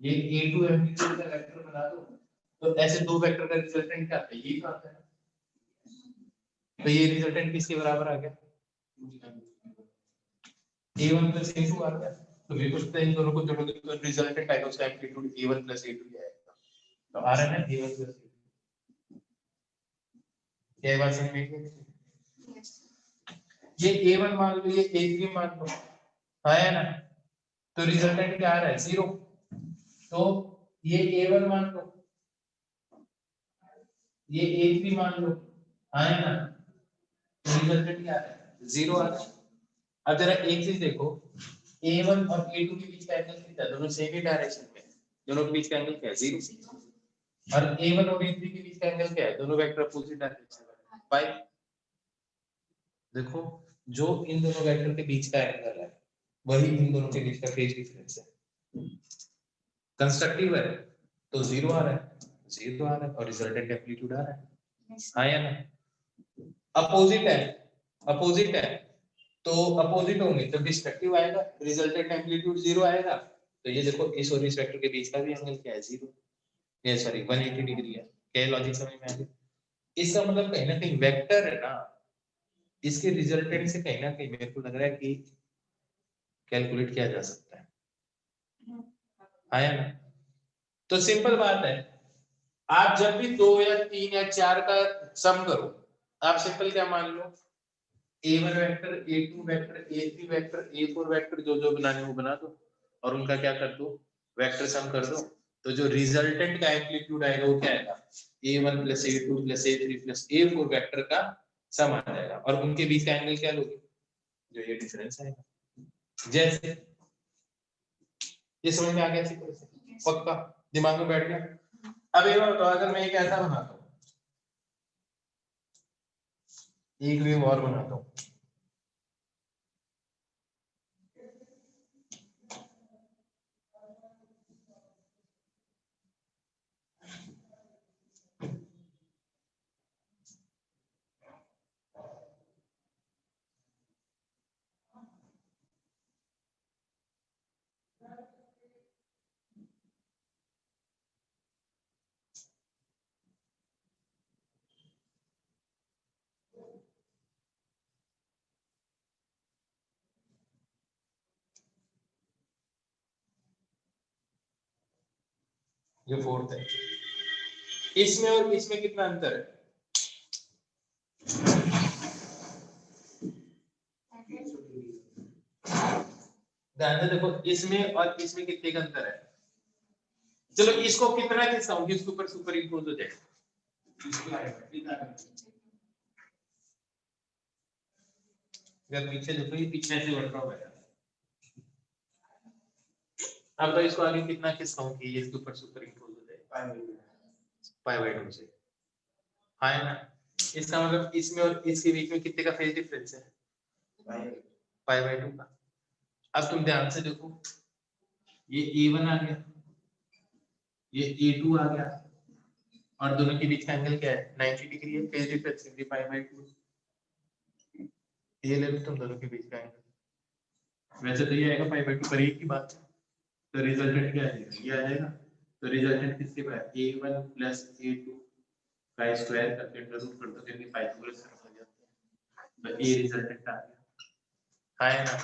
ये A2 एम्पलीट्यूड का वेक्टर बना दो, तो ऐसे दो वेक्टर का रिजल्टेंट क्या आता है? ये तो आता है। तो ये रिजल्टेंट किसके बराबर आ गया? A1 प्लस A2 आ गया। तो मेरे को लगता है इन दोनों को जोड़ोगे तो रिजल्टेंट आएगा उसका एम्पलीट्यूड A1 प्लस A2 ही आएगा। तो आ रहा है ना A1 प्लस A2। क्या बात समझ में आई? ये A1 मान लो, ये A3 मान लो, आया ना? तो रिजल्टेंट क्या आ रहा है? जीरो। तो ये A1 मान लो, ये A3 मान लो, आया ना? तो रिजल्टेंट क्या आ रहा है? जीरो आ रहा है। अब जरा एक चीज देखो, A1 और A2 के बीच का एंगल कितना है? दोनों सेम ही डायरेक्शन में, दोनों के बीच का एंगल क्या है? जीरो। और A1 और A3 के बीच का एंगल क्या है? दोनों वेक्टर अपोजिट डायरेक्शन में, पाई। देखो जो इन दोनों वेक्टर के बीच का एंगल है वही इन दोनों के बीच का फेज डिफरेंस है। कंस्ट्रक्टिव है तो जीरो आ रहा है, जीरो आ रहा है, और रिजल्टेंट एम्पलीट्यूड आ रहा है, हाँ या ना? अपोजिट है तो अपोजिट होंगे तो डिस्ट्रक्टिव आएगा, रिजल्टेंट एम्पलीट्यूड जीरो आएगा। तो ये देखो इस और इस वेक्टर के बीच का भी एंगल क्या है, जीरो, ये सॉरी 180 डिग्री है। क्या लॉजिक समझ में आ गया? इसका मतलब कहीं ना कहीं वेक्टर है ना, इसके रिजल्टेंट से कहीं ना कहीं मेरे को लग रहा है कि कैलकुलेट किया जा सकता है, आया ना? तो सिंपल बात है, आप जब भी 2 या 3 या 4 का सम करो, आप सिंपल क्या मान लो, a1 vector, a2 vector, a3 vector, a4 vector जो जो बनाने वो बना दो और उनका क्या कर दो, वेक्टर सम कर दो। तो जो रिजल्टेंट का एम्पलीट्यूड आएगा वो क्या आएगा, a1 plus a2 plus a3 plus a4 vector का सम आ जाएगा, और उनके बीच का एंगल क्या लोगे, जो ये डिफरेंस आएगा। जैसे ये समझ में आ गया, पक्का दिमाग में बैठ गया? अब ये बताओ, अगर मैं एक ऐसा बनाता हूँ, एक वेव और बनाता हूँ, ये फोर्थ है, इसमें और इसमें कितना अंतर है, ध्यान से देखो, इसमें और इसमें कितने का अंतर है। चलो इसको कितना खिसकाऊं इसके ऊपर सुपर इंपोज हो जाए, अगर पीछे देखो ये पीछे से बढ़ रहा है, अब तो इसको आगे कितना खिसकाऊं कि ये इसके ऊपर सुपर इंपोज हो जाए, पाई बाय 2 से, हाँ है ना? इसका मतलब इसमें और इसके बीच में कितने का फेज डिफरेंस है, पाई बाय 2 का। अब तुम ध्यान से देखो, ये a1 आ गया, ये a2 आ गया, और दोनों के बीच का एंगल क्या है, 90 डिग्री है, फेज डिफरेंस है पाई बाय 2। ये ले लो तुम दोनों के बीच का एंगल, वैसे तो ये आएगा पाई बाय 2 पर एक की बात है, तो रिजल्टेंट क्या आएगा, ये आ जाएगा। तो रिजल्टेंट किसके पास, a1 प्लस a2 का स्क्वायर करके अंडर रूट कर दो, क्योंकि पाइथागोरस थ्योरम आ जाता है, तो ये रिजल्टेंट आ गया, है ना?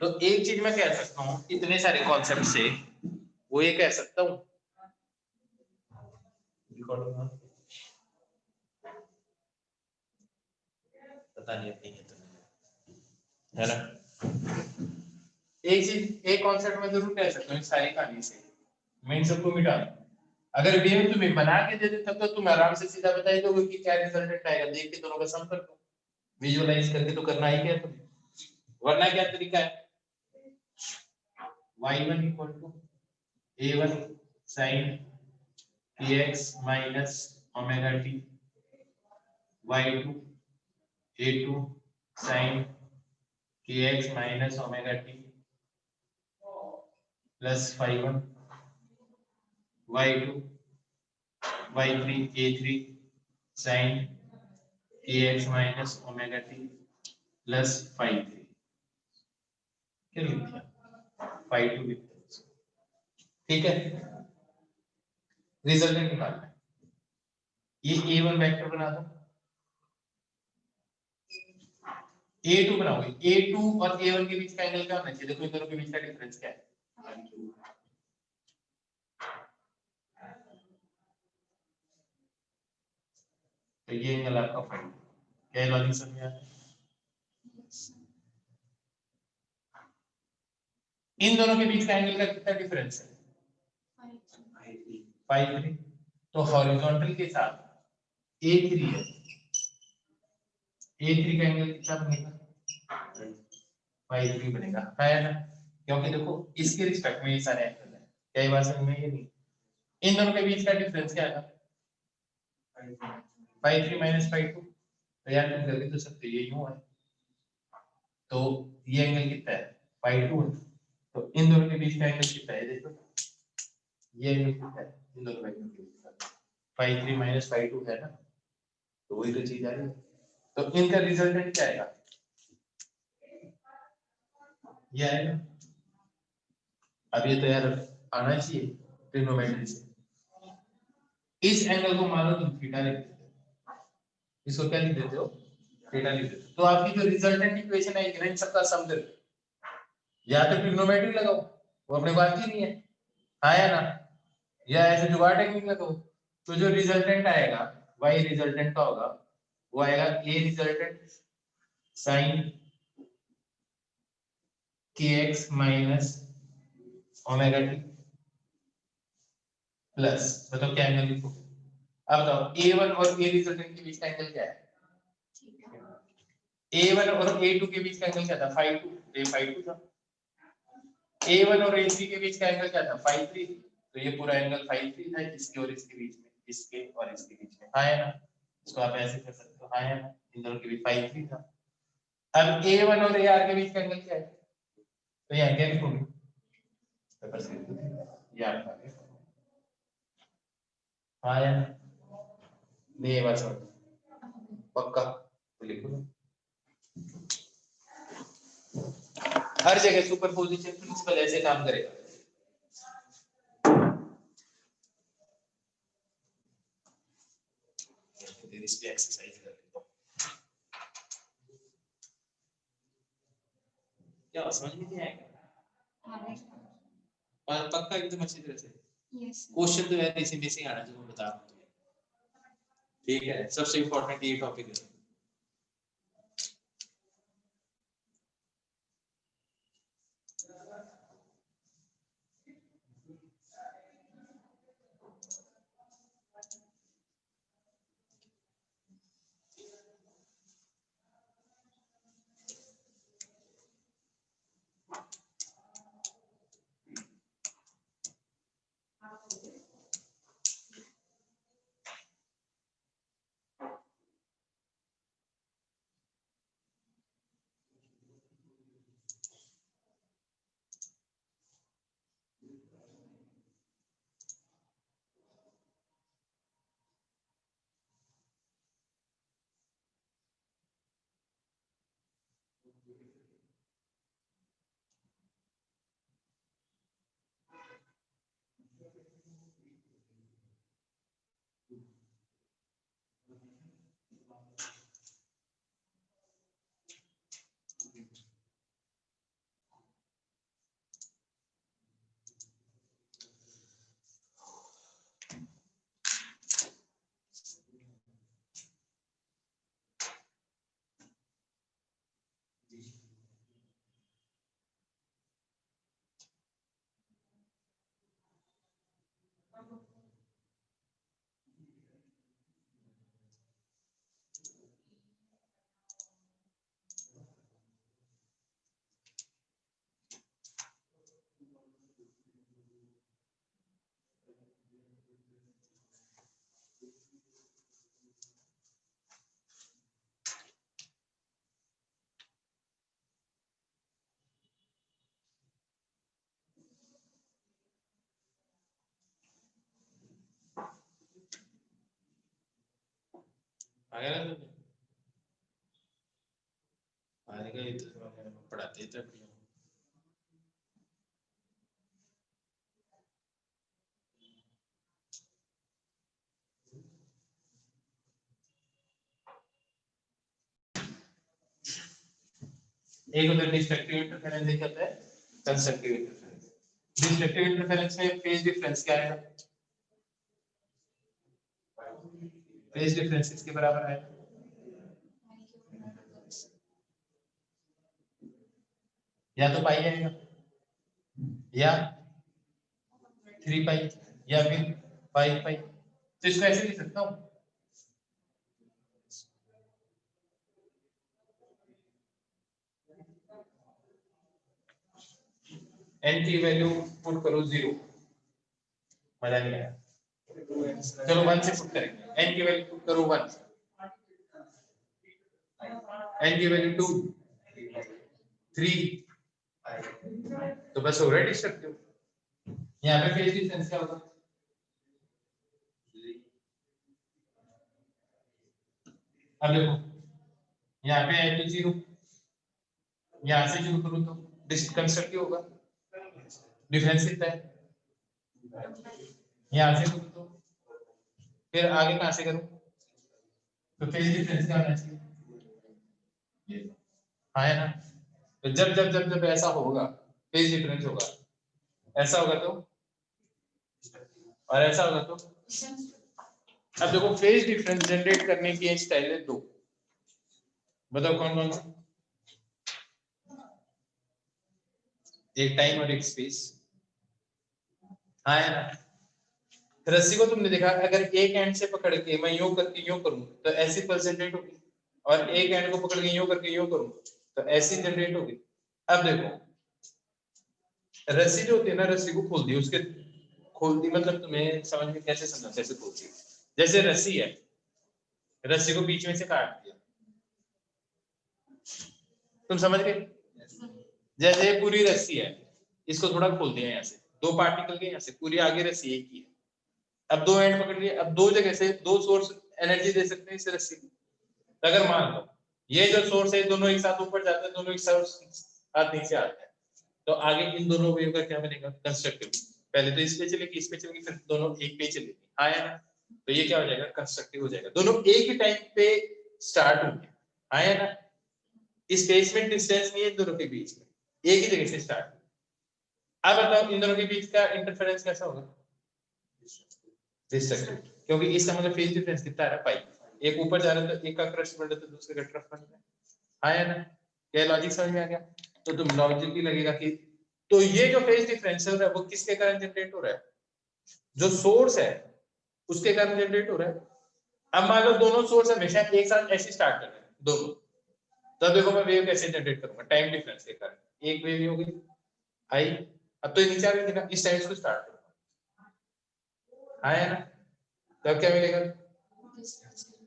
तो एक चीज मैं कह सकता हूँ इतने सारे कॉन्सेप्ट से, वो ये कह सकता हूँ, पता नहीं अपनी है ना, एक चीज एक कॉन्सेप्ट में जरूर कह सकता हूँ सारी कहानी से, मैं इन सबको मिटा दूं। अगर वेव तुम्हें बना के दे दे तब तो तुम आराम से सीधा बता ही दोगे कि क्या रिजल्टेंट आएगा, देख के दोनों का सम कर दो, विजुअलाइज करके तो करना ही क्या है तुम्हें, वरना क्या तरीका है, y1 equal to a1 sin kx minus omega t, y2 a2 sin kx minus omega t plus phi1 y2 y3 a3 sin kx minus omega t plus phi3, क्या लिख दिया, phi2 लिख दिया, ठीक है? रिजल्टेंट निकालना है, ये a1 वेक्टर बना दो, a2 बनाओगे, a2 और a1 के बीच का एंगल क्या होना चाहिए, देखो इन दोनों के बीच का डिफरेंस क्या है, तो ये एंगल आपका फाइव, क्या लॉजिक समझ में आया? इन दोनों के बीच का एंगल का कितना डिफरेंस है, 5 तो हॉरिजॉन्टल के साथ a3 है, a3 का एंगल कितना बनेगा, 5 बनेगा, है ना? क्योंकि देखो इसके रिस्पेक्ट में ये सारे एंगल है, क्या ये बात समझ में, ये नहीं, इन दोनों के बीच का डिफरेंस क्या है, 5 माइनस 5 2, तो यार तुम करके तो सकते, ये यूं है, तो ये एंगल कितना है फाई 2, तो इन दोनों के बीच का एंगल कितना है देखो, ये एंगल कितना है इन दोनों वैक्यूम के बीच का, फाई 3 माइनस फाई 2 है ना, तो वही तो चीज आ रही है। तो इनका रिजल्टेंट क्या आएगा, ये आएगा। अब ये तो यार आना चाहिए ट्रिग्नोमेट्री से। इस एंगल को मानो तुम थीटा लिख देते हो, इसको क्या लिख देते हो, थीटा लिख देते हो। तो आपकी जो रिजल्टेंट इक्वेशन है इन सबका सम दे दो, या तो ट्रिग्नोमेट्री लगाओ, वो अपने बात की नहीं है, हाँ या ना, या ऐसे जुगाड़ टेक्निक लगाओ। तो जो रिजल्टेंट आएगा वही रिजल्टेंट का होगा, वो आएगा A resultant sin kx minus omega t plus, बताओ क्या एंगल लिखो। अब बताओ a1 और a रिजल्टेंट के बीच का एंगल क्या है, a1 और a2 के बीच का एंगल क्या था, फाई 2, ये फाई 2 था। a1 और a3 के बीच का एंगल क्या था, फाई 3, तो ये पूरा एंगल फाई 3 था, इसके और इसके बीच में, इसके और इसके बीच में, हाँ है ना। इसको आप ऐसे कर सकते हो, हाँ है ना, इन दोनों के बीच फाई 3 था। अब a1 और ar के बीच का एंगल क्या है, तो यहाँ क्या लिखोगे, पेपर से ये आपका है, हाँ या नहीं, ये बात समझ पक्का, तो लिखो ना। हर जगह सुपरपोजिशन प्रिंसिपल ऐसे काम करेगा। इस पे एक्सरसाइज कर लेता हूं, क्या समझ में नहीं आएगा, और पक्का एकदम अच्छी तरह से। क्वेश्चन तो यार इसी में से आना जो मैं बता रहा हूं, ठीक है, सबसे इंपॉर्टेंट ये टॉपिक है। आएगा ना, आएगा, ये तो पढ़ाते थे अपने। एक उधर डिस्ट्रक्टिव इंटरफेरेंस एक होता है कंस्ट्रक्टिव इंटरफेरेंस। डिस्ट्रक्टिव इंटरफेरेंस में फेज डिफरेंस क्या है, फेज डिफरेंस किसके बराबर है, या तो पाई आएगा या 3 पाई या फिर 5 पाई। तो इसको ऐसे लिख सकता हूं, n की वैल्यू पुट करो 0, मजा नहीं आया, चलो 1 से पुट करेंगे, n की वैल्यू पुट करो 1, n की वैल्यू 2, 3, तो बस हो रहा है डिस्ट्रक्टिव। यहाँ पे फेज डिफरेंस क्या होगा? अब देखो यहाँ पे है तो 0, यहाँ से शुरू करूँ तो कंस्ट्रक्टिव होगा। डिफरेंस कितना है? यहाँ से करूँ तो फिर आगे कहाँ से करूँ? तो फेज डिफरेंस क्या होना चाहिए? हाँ है ना? तो जब जब जब जब ऐसा होगा फेज डिफरेंस होगा, ऐसा होगा तो, और ऐसा होगा तो। अब देखो फेज डिफरेंस जनरेट करने की स्टाइल है 2, बताओ कौन कौन सी? एक टाइम और एक स्पेस। हाँ है ना? रस्सी को तुमने देखा, अगर एक एंड से पकड़ के मैं यूं करके यूं करूं तो ऐसी पल्स जनरेट होगी, और एक एंड को पकड़ के यूं करके यूं करूं तो ऐसी जनरेट होगी। अब देखो रस्सी जो होती है ना, रस्सी को खोल दी, उसके खोल दी मतलब तुम्हें समझ में कैसे समझना, कैसे खोलती है? जैसे रस्सी है, रस्सी को बीच में से काट दिया, तुम समझ गए? जैसे पूरी रस्सी है, इसको थोड़ा खोल दिया यहाँ से, 2 पार्ट निकल गए यहाँ से, पूरी आगे रस्सी एक ही है। अब 2 एंड पकड़ लिए, अब 2 जगह से 2 सोर्स एनर्जी दे सकते हैं इस रस्सी को। अगर मान लो ये जो सोर्स है दोनों एक साथ ऊपर जाते हैं, दोनों एक साथ नीचे आते हैं, तो आगे इन दोनों वेव का क्या बनेगा? कंस्ट्रक्टिव। पहले तो इस पे चलेगी, इस पे चलेगी, फिर दोनों एक पे चलेगी। हाँ है ना? तो ये क्या हो जाएगा? कंस्ट्रक्टिव हो जाएगा। दोनों एक ही टाइम पे स्टार्ट होंगे। हाँ है ना? स्पेस में डिस्टेंस नहीं है इन दोनों के बीच में, एक ही जगह से स्टार्ट। अब बताओ इन दोनों के बीच का इंटरफेरेंस कैसा होगा? डिस्ट्रक्टिव, क्योंकि इसका मतलब फेज डिफरेंस कितना है? पाई। एक ऊपर जा रहा है तो एक का क्रस्ट बन रहा है तो दूसरे का ट्रफ बन रहा है। हाँ है ना? क्या लॉजिक समझ में आ गया? तो तुम लॉजिक भी लगेगा कि तो ये जो फेज डिफरेंस है वो किसके कारण जनरेट हो रहा है? जो सोर्स है उसके कारण जनरेट हो रहा है। अब मान लो दोनों सोर्स हमेशा एक साथ ऐसे स्टार्ट कर रहे हैं दोनों, तब देखो मैं वेव कैसे जनरेट करूंगा? टाइम डिफरेंस के कारण एक वेव हो गई आई, अब तो नीचे आ गई ना, इस साइड से स्टार्ट करूंगा। हाँ है ना? तब क्या मिलेगा?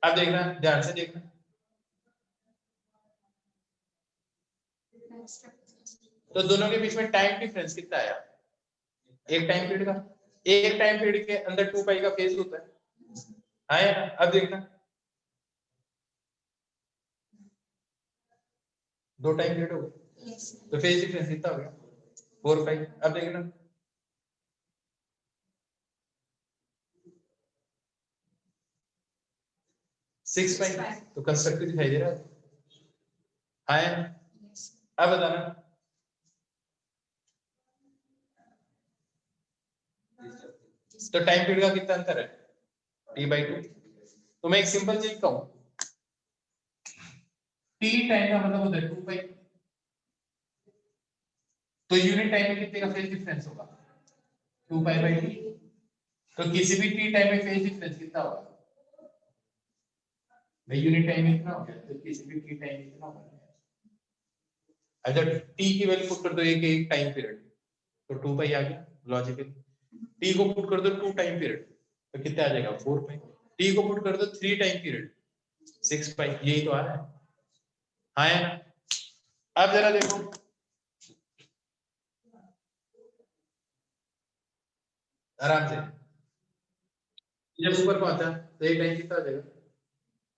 अब देखना, ध्यान से देखना, तो दोनों के बीच में टाइम डिफरेंस कितना आया? एक टाइम पीरियड का, एक टाइम पीरियड के अंदर 2 पाई का फेज होता है। हाँ है ना? अब देखना 2 टाइम पीरियड हो गए, तो फेज डिफरेंस कितना हो गया? 4 पाई। अब देखना 6 पाई, तो कंस्ट्रक्टिव दिखाई दे रहा है। हाँ है ना? अब बताना तो टाइम पीरियड का कितना अंतर है? t/2। तो मैं एक सिंपल चीज कहूं, t टाइम का मतलब होता है 2 पाई, तो यूनिट टाइम में कितने का फेज डिफरेंस होगा? 2 पाई/t। तो किसी भी t टाइम में फेज डिफरेंस कितना होगा? भाई यूनिट टाइम में कितना होगा, तो किसी भी t टाइम में कितना होगा? अगर t की वैल्यू पुट कर दो एक एक टाइम पीरियड, तो 2 पाई आ गया लॉजिकली। t को पुट कर दो 2 टाइम पीरियड, तो कितना आ जाएगा? 4 पाई। t को पुट कर दो 3 टाइम पीरियड, 6 पाई। यही तो आ रहा है। हाँ है ना? अब जरा देखो, आराम से, जब ऊपर पहुंचा तो ये टाइम कितना आ जाएगा?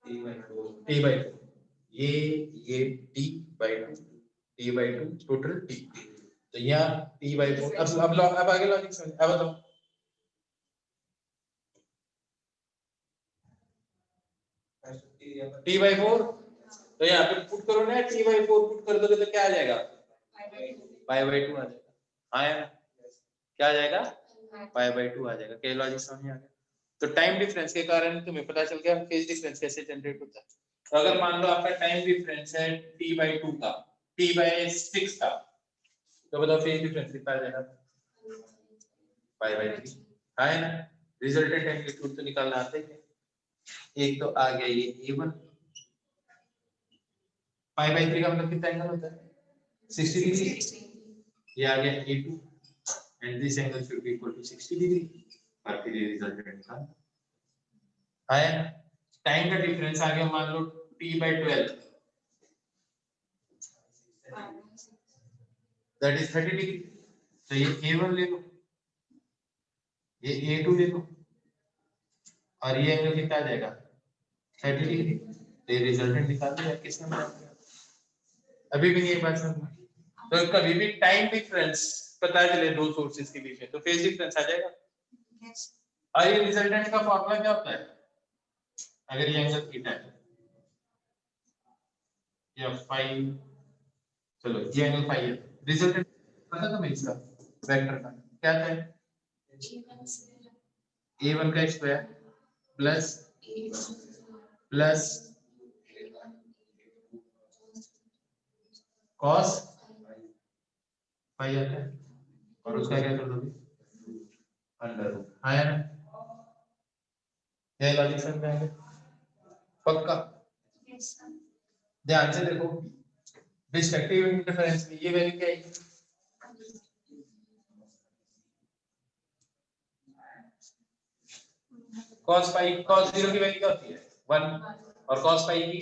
t/2। ये t/2, t/2 टोटल t। तो यहाँ t/4। अब आगे लॉजिक समझ, अब बताओ t/4, तो यहाँ पे पुट करो ना, t/4 पुट कर दोगे तो क्या आ जाएगा? pi/2 आ जाएगा। हाँ है ना? क्या आ जाएगा? pi/2 आ जाएगा। क्या लॉजिक समझ में आ गया? तो टाइम डिफरेंस के कारण तुम्हें पता चल गया फेज डिफरेंस कैसे जनरेट होता है। तो अगर मान लो आपका टाइम डिफरेंस है t/2 का, t/6 का, तो बताओ फेज डिफरेंस कितना आ जाएगा? pi/3। हाँ है ना? रिजल्टेंट एम्पलीट्यूड तो निकालना आता है। एक तो आ गया ये a1, pi/3 का मतलब कितना एंगल होता है? 60 डिग्री। ये आ गया a2 and this angle should be equal to 60 degree, और फिर ये रिजल्टेंट का है। टाइम का डिफरेंस आ गया मान लो t/12, दैट इज 30 डिग्री। तो ये A1 ले लो, ये A2 ले लो, और ये एंगल कितना आ जाएगा 30 डिग्री। तो ये रिजल्टेंट निकाल दिया किसने बना दिया। अभी भी ये बात समझ। तो कभी भी टाइम डिफरेंस पता चले दो सोर्सेज के बीच में तो फेज डिफरेंस आ जाएगा। yes. और ये रिजल्टेंट का फॉर्मूला क्या होता है अगर ये एंगल थीटा है या फाई, चलो ये एंगल फाई है, रिजल्टेंट पता तुम्हें इसका वेक्टर का क्या था a1 का स्क्वायर प्लस cos फाई आता है और उसका क्या कर दोगे अंडर रूट। आया ना, ये लॉजिक समझ में आया पक्का। ध्यान से देखो डिस्ट्रक्टिव इंटरफेरेंस में ये वैल्यू क्या है cos पाई, cos 0 की वैल्यू क्या होती है 1 और cos पाई की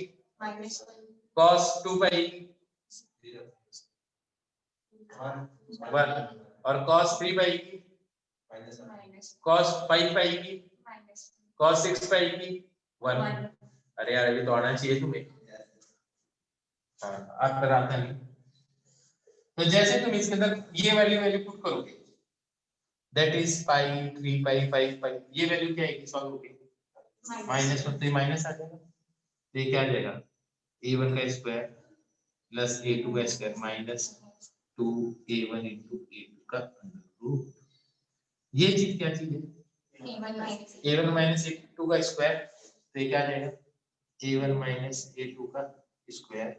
cos 2 पाई की 1 और cos 3 पाई की cos 5 पाई की cos 6 पाई की 1। अरे यार अभी तो आना चाहिए तुम्हें। हाँ आप पर आता नहीं। तो जैसे तुम इसके अंदर ये वैल्यू पुट करोगे दैट इज पाई 3 पाई 5 पाई, ये वैल्यू क्या आएगी सॉल्व होगी माइनस होते ही माइनस आ जाएगा। तो ये क्या आ जाएगा a1 का स्क्वायर प्लस a2 का square minus 2a1 into a2 का अंडर रूट। ये चीज क्या चीज है a1 माइनस a2 का स्क्वायर, तो ये क्या आ जाएगा a1 माइनस a2 का स्क्वायर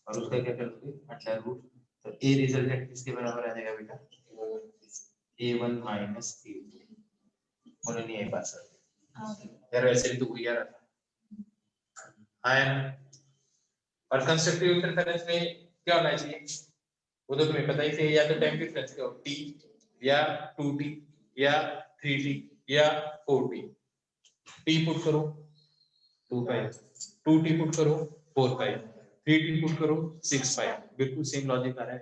और उसका क्या कर दोगे अंडर रूट। तो a रिजल्टेंट किसके बराबर आ जाएगा बेटा a1 माइनस a2। बोलो नहीं है बात सर यार वैसे भी तो कोई यार आया। और कंस्ट्रक्टिव इंटरफेरेंस में क्या होना चाहिए वो तो तुम्हें पता ही है, या तो टाइम डिफरेंस का t या 2t या 3t या 4t। t पुट करो 2 पाई, 2t पुट करो 4 पाई, 3t पुट करो 6 पाई। बिल्कुल सेम लॉजिक आ रहा है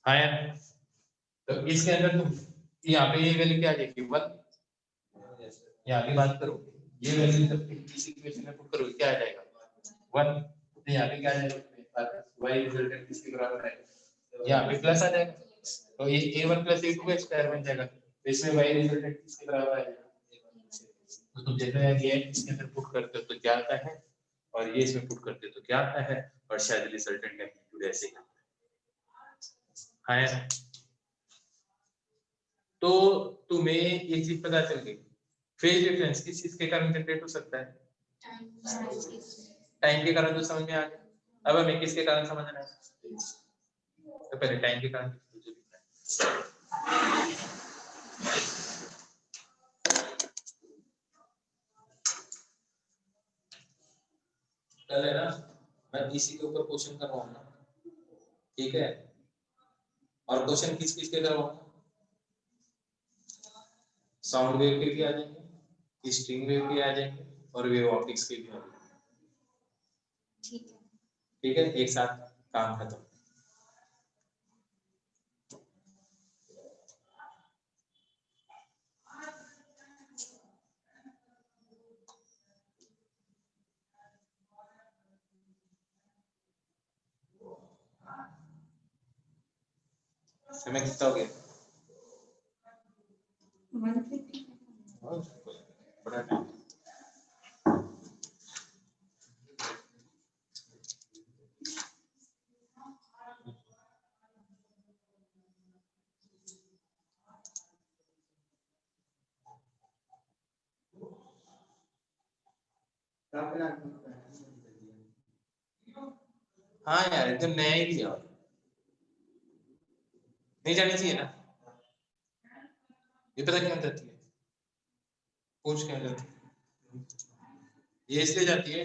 हाँ यार। तो इसके अंदर तुम यहाँ पे ये वैल्यू क्या आ जाएगी 1, यहाँ आगे बात करो ये वैल्यू तब इस इक्वेशन में पुट करो क्या आ जाएगा 1। तो यहाँ पे क्या आ जाएगा y रिजल्टेंट किसके बराबर है यहाँ पे प्लस आ जाएगा। तो ये a1 प्लस a2 का स्क्वायर बन जाएगा। तो इसमें y रिजल्टेंट किसके बराबर आएगा तो तुम देखो यार ये इसके अंदर पुट करते हो तो क्या आता है और ये इसमें पुट करते हो तो क्या आता है और शायद रिजल्टेंट एम्पलीट्यूड ऐसे ही आता है। तो तुम्हें एक चीज पता चल गई फेज डिफरेंस किस चीज के कारण जनरेट हो सकता है टाइम के कारण। तो समझ में आ गया। अब हमें किसके कारण समझना है तो पहले टाइम के कारण कल है ना मैं इसी के ऊपर क्वेश्चन करवाऊंगा ठीक है। और क्वेश्चन किस किस के करवाऊंगा साउंड वेव के भी आ जाएंगे, स्ट्रिंग वेव के आ जाएंगे और वेव ऑप्टिक्स के भी आ जाएंगे। ठीक है एक साथ काम खत्म। समय कितना हो गया बड़ा टाइम। हाँ यार एकदम नया ही लिया नहीं जानी चाहिए ना। ये पता क्या जाती है पूछ क्या जाती है ये इसलिए जाती है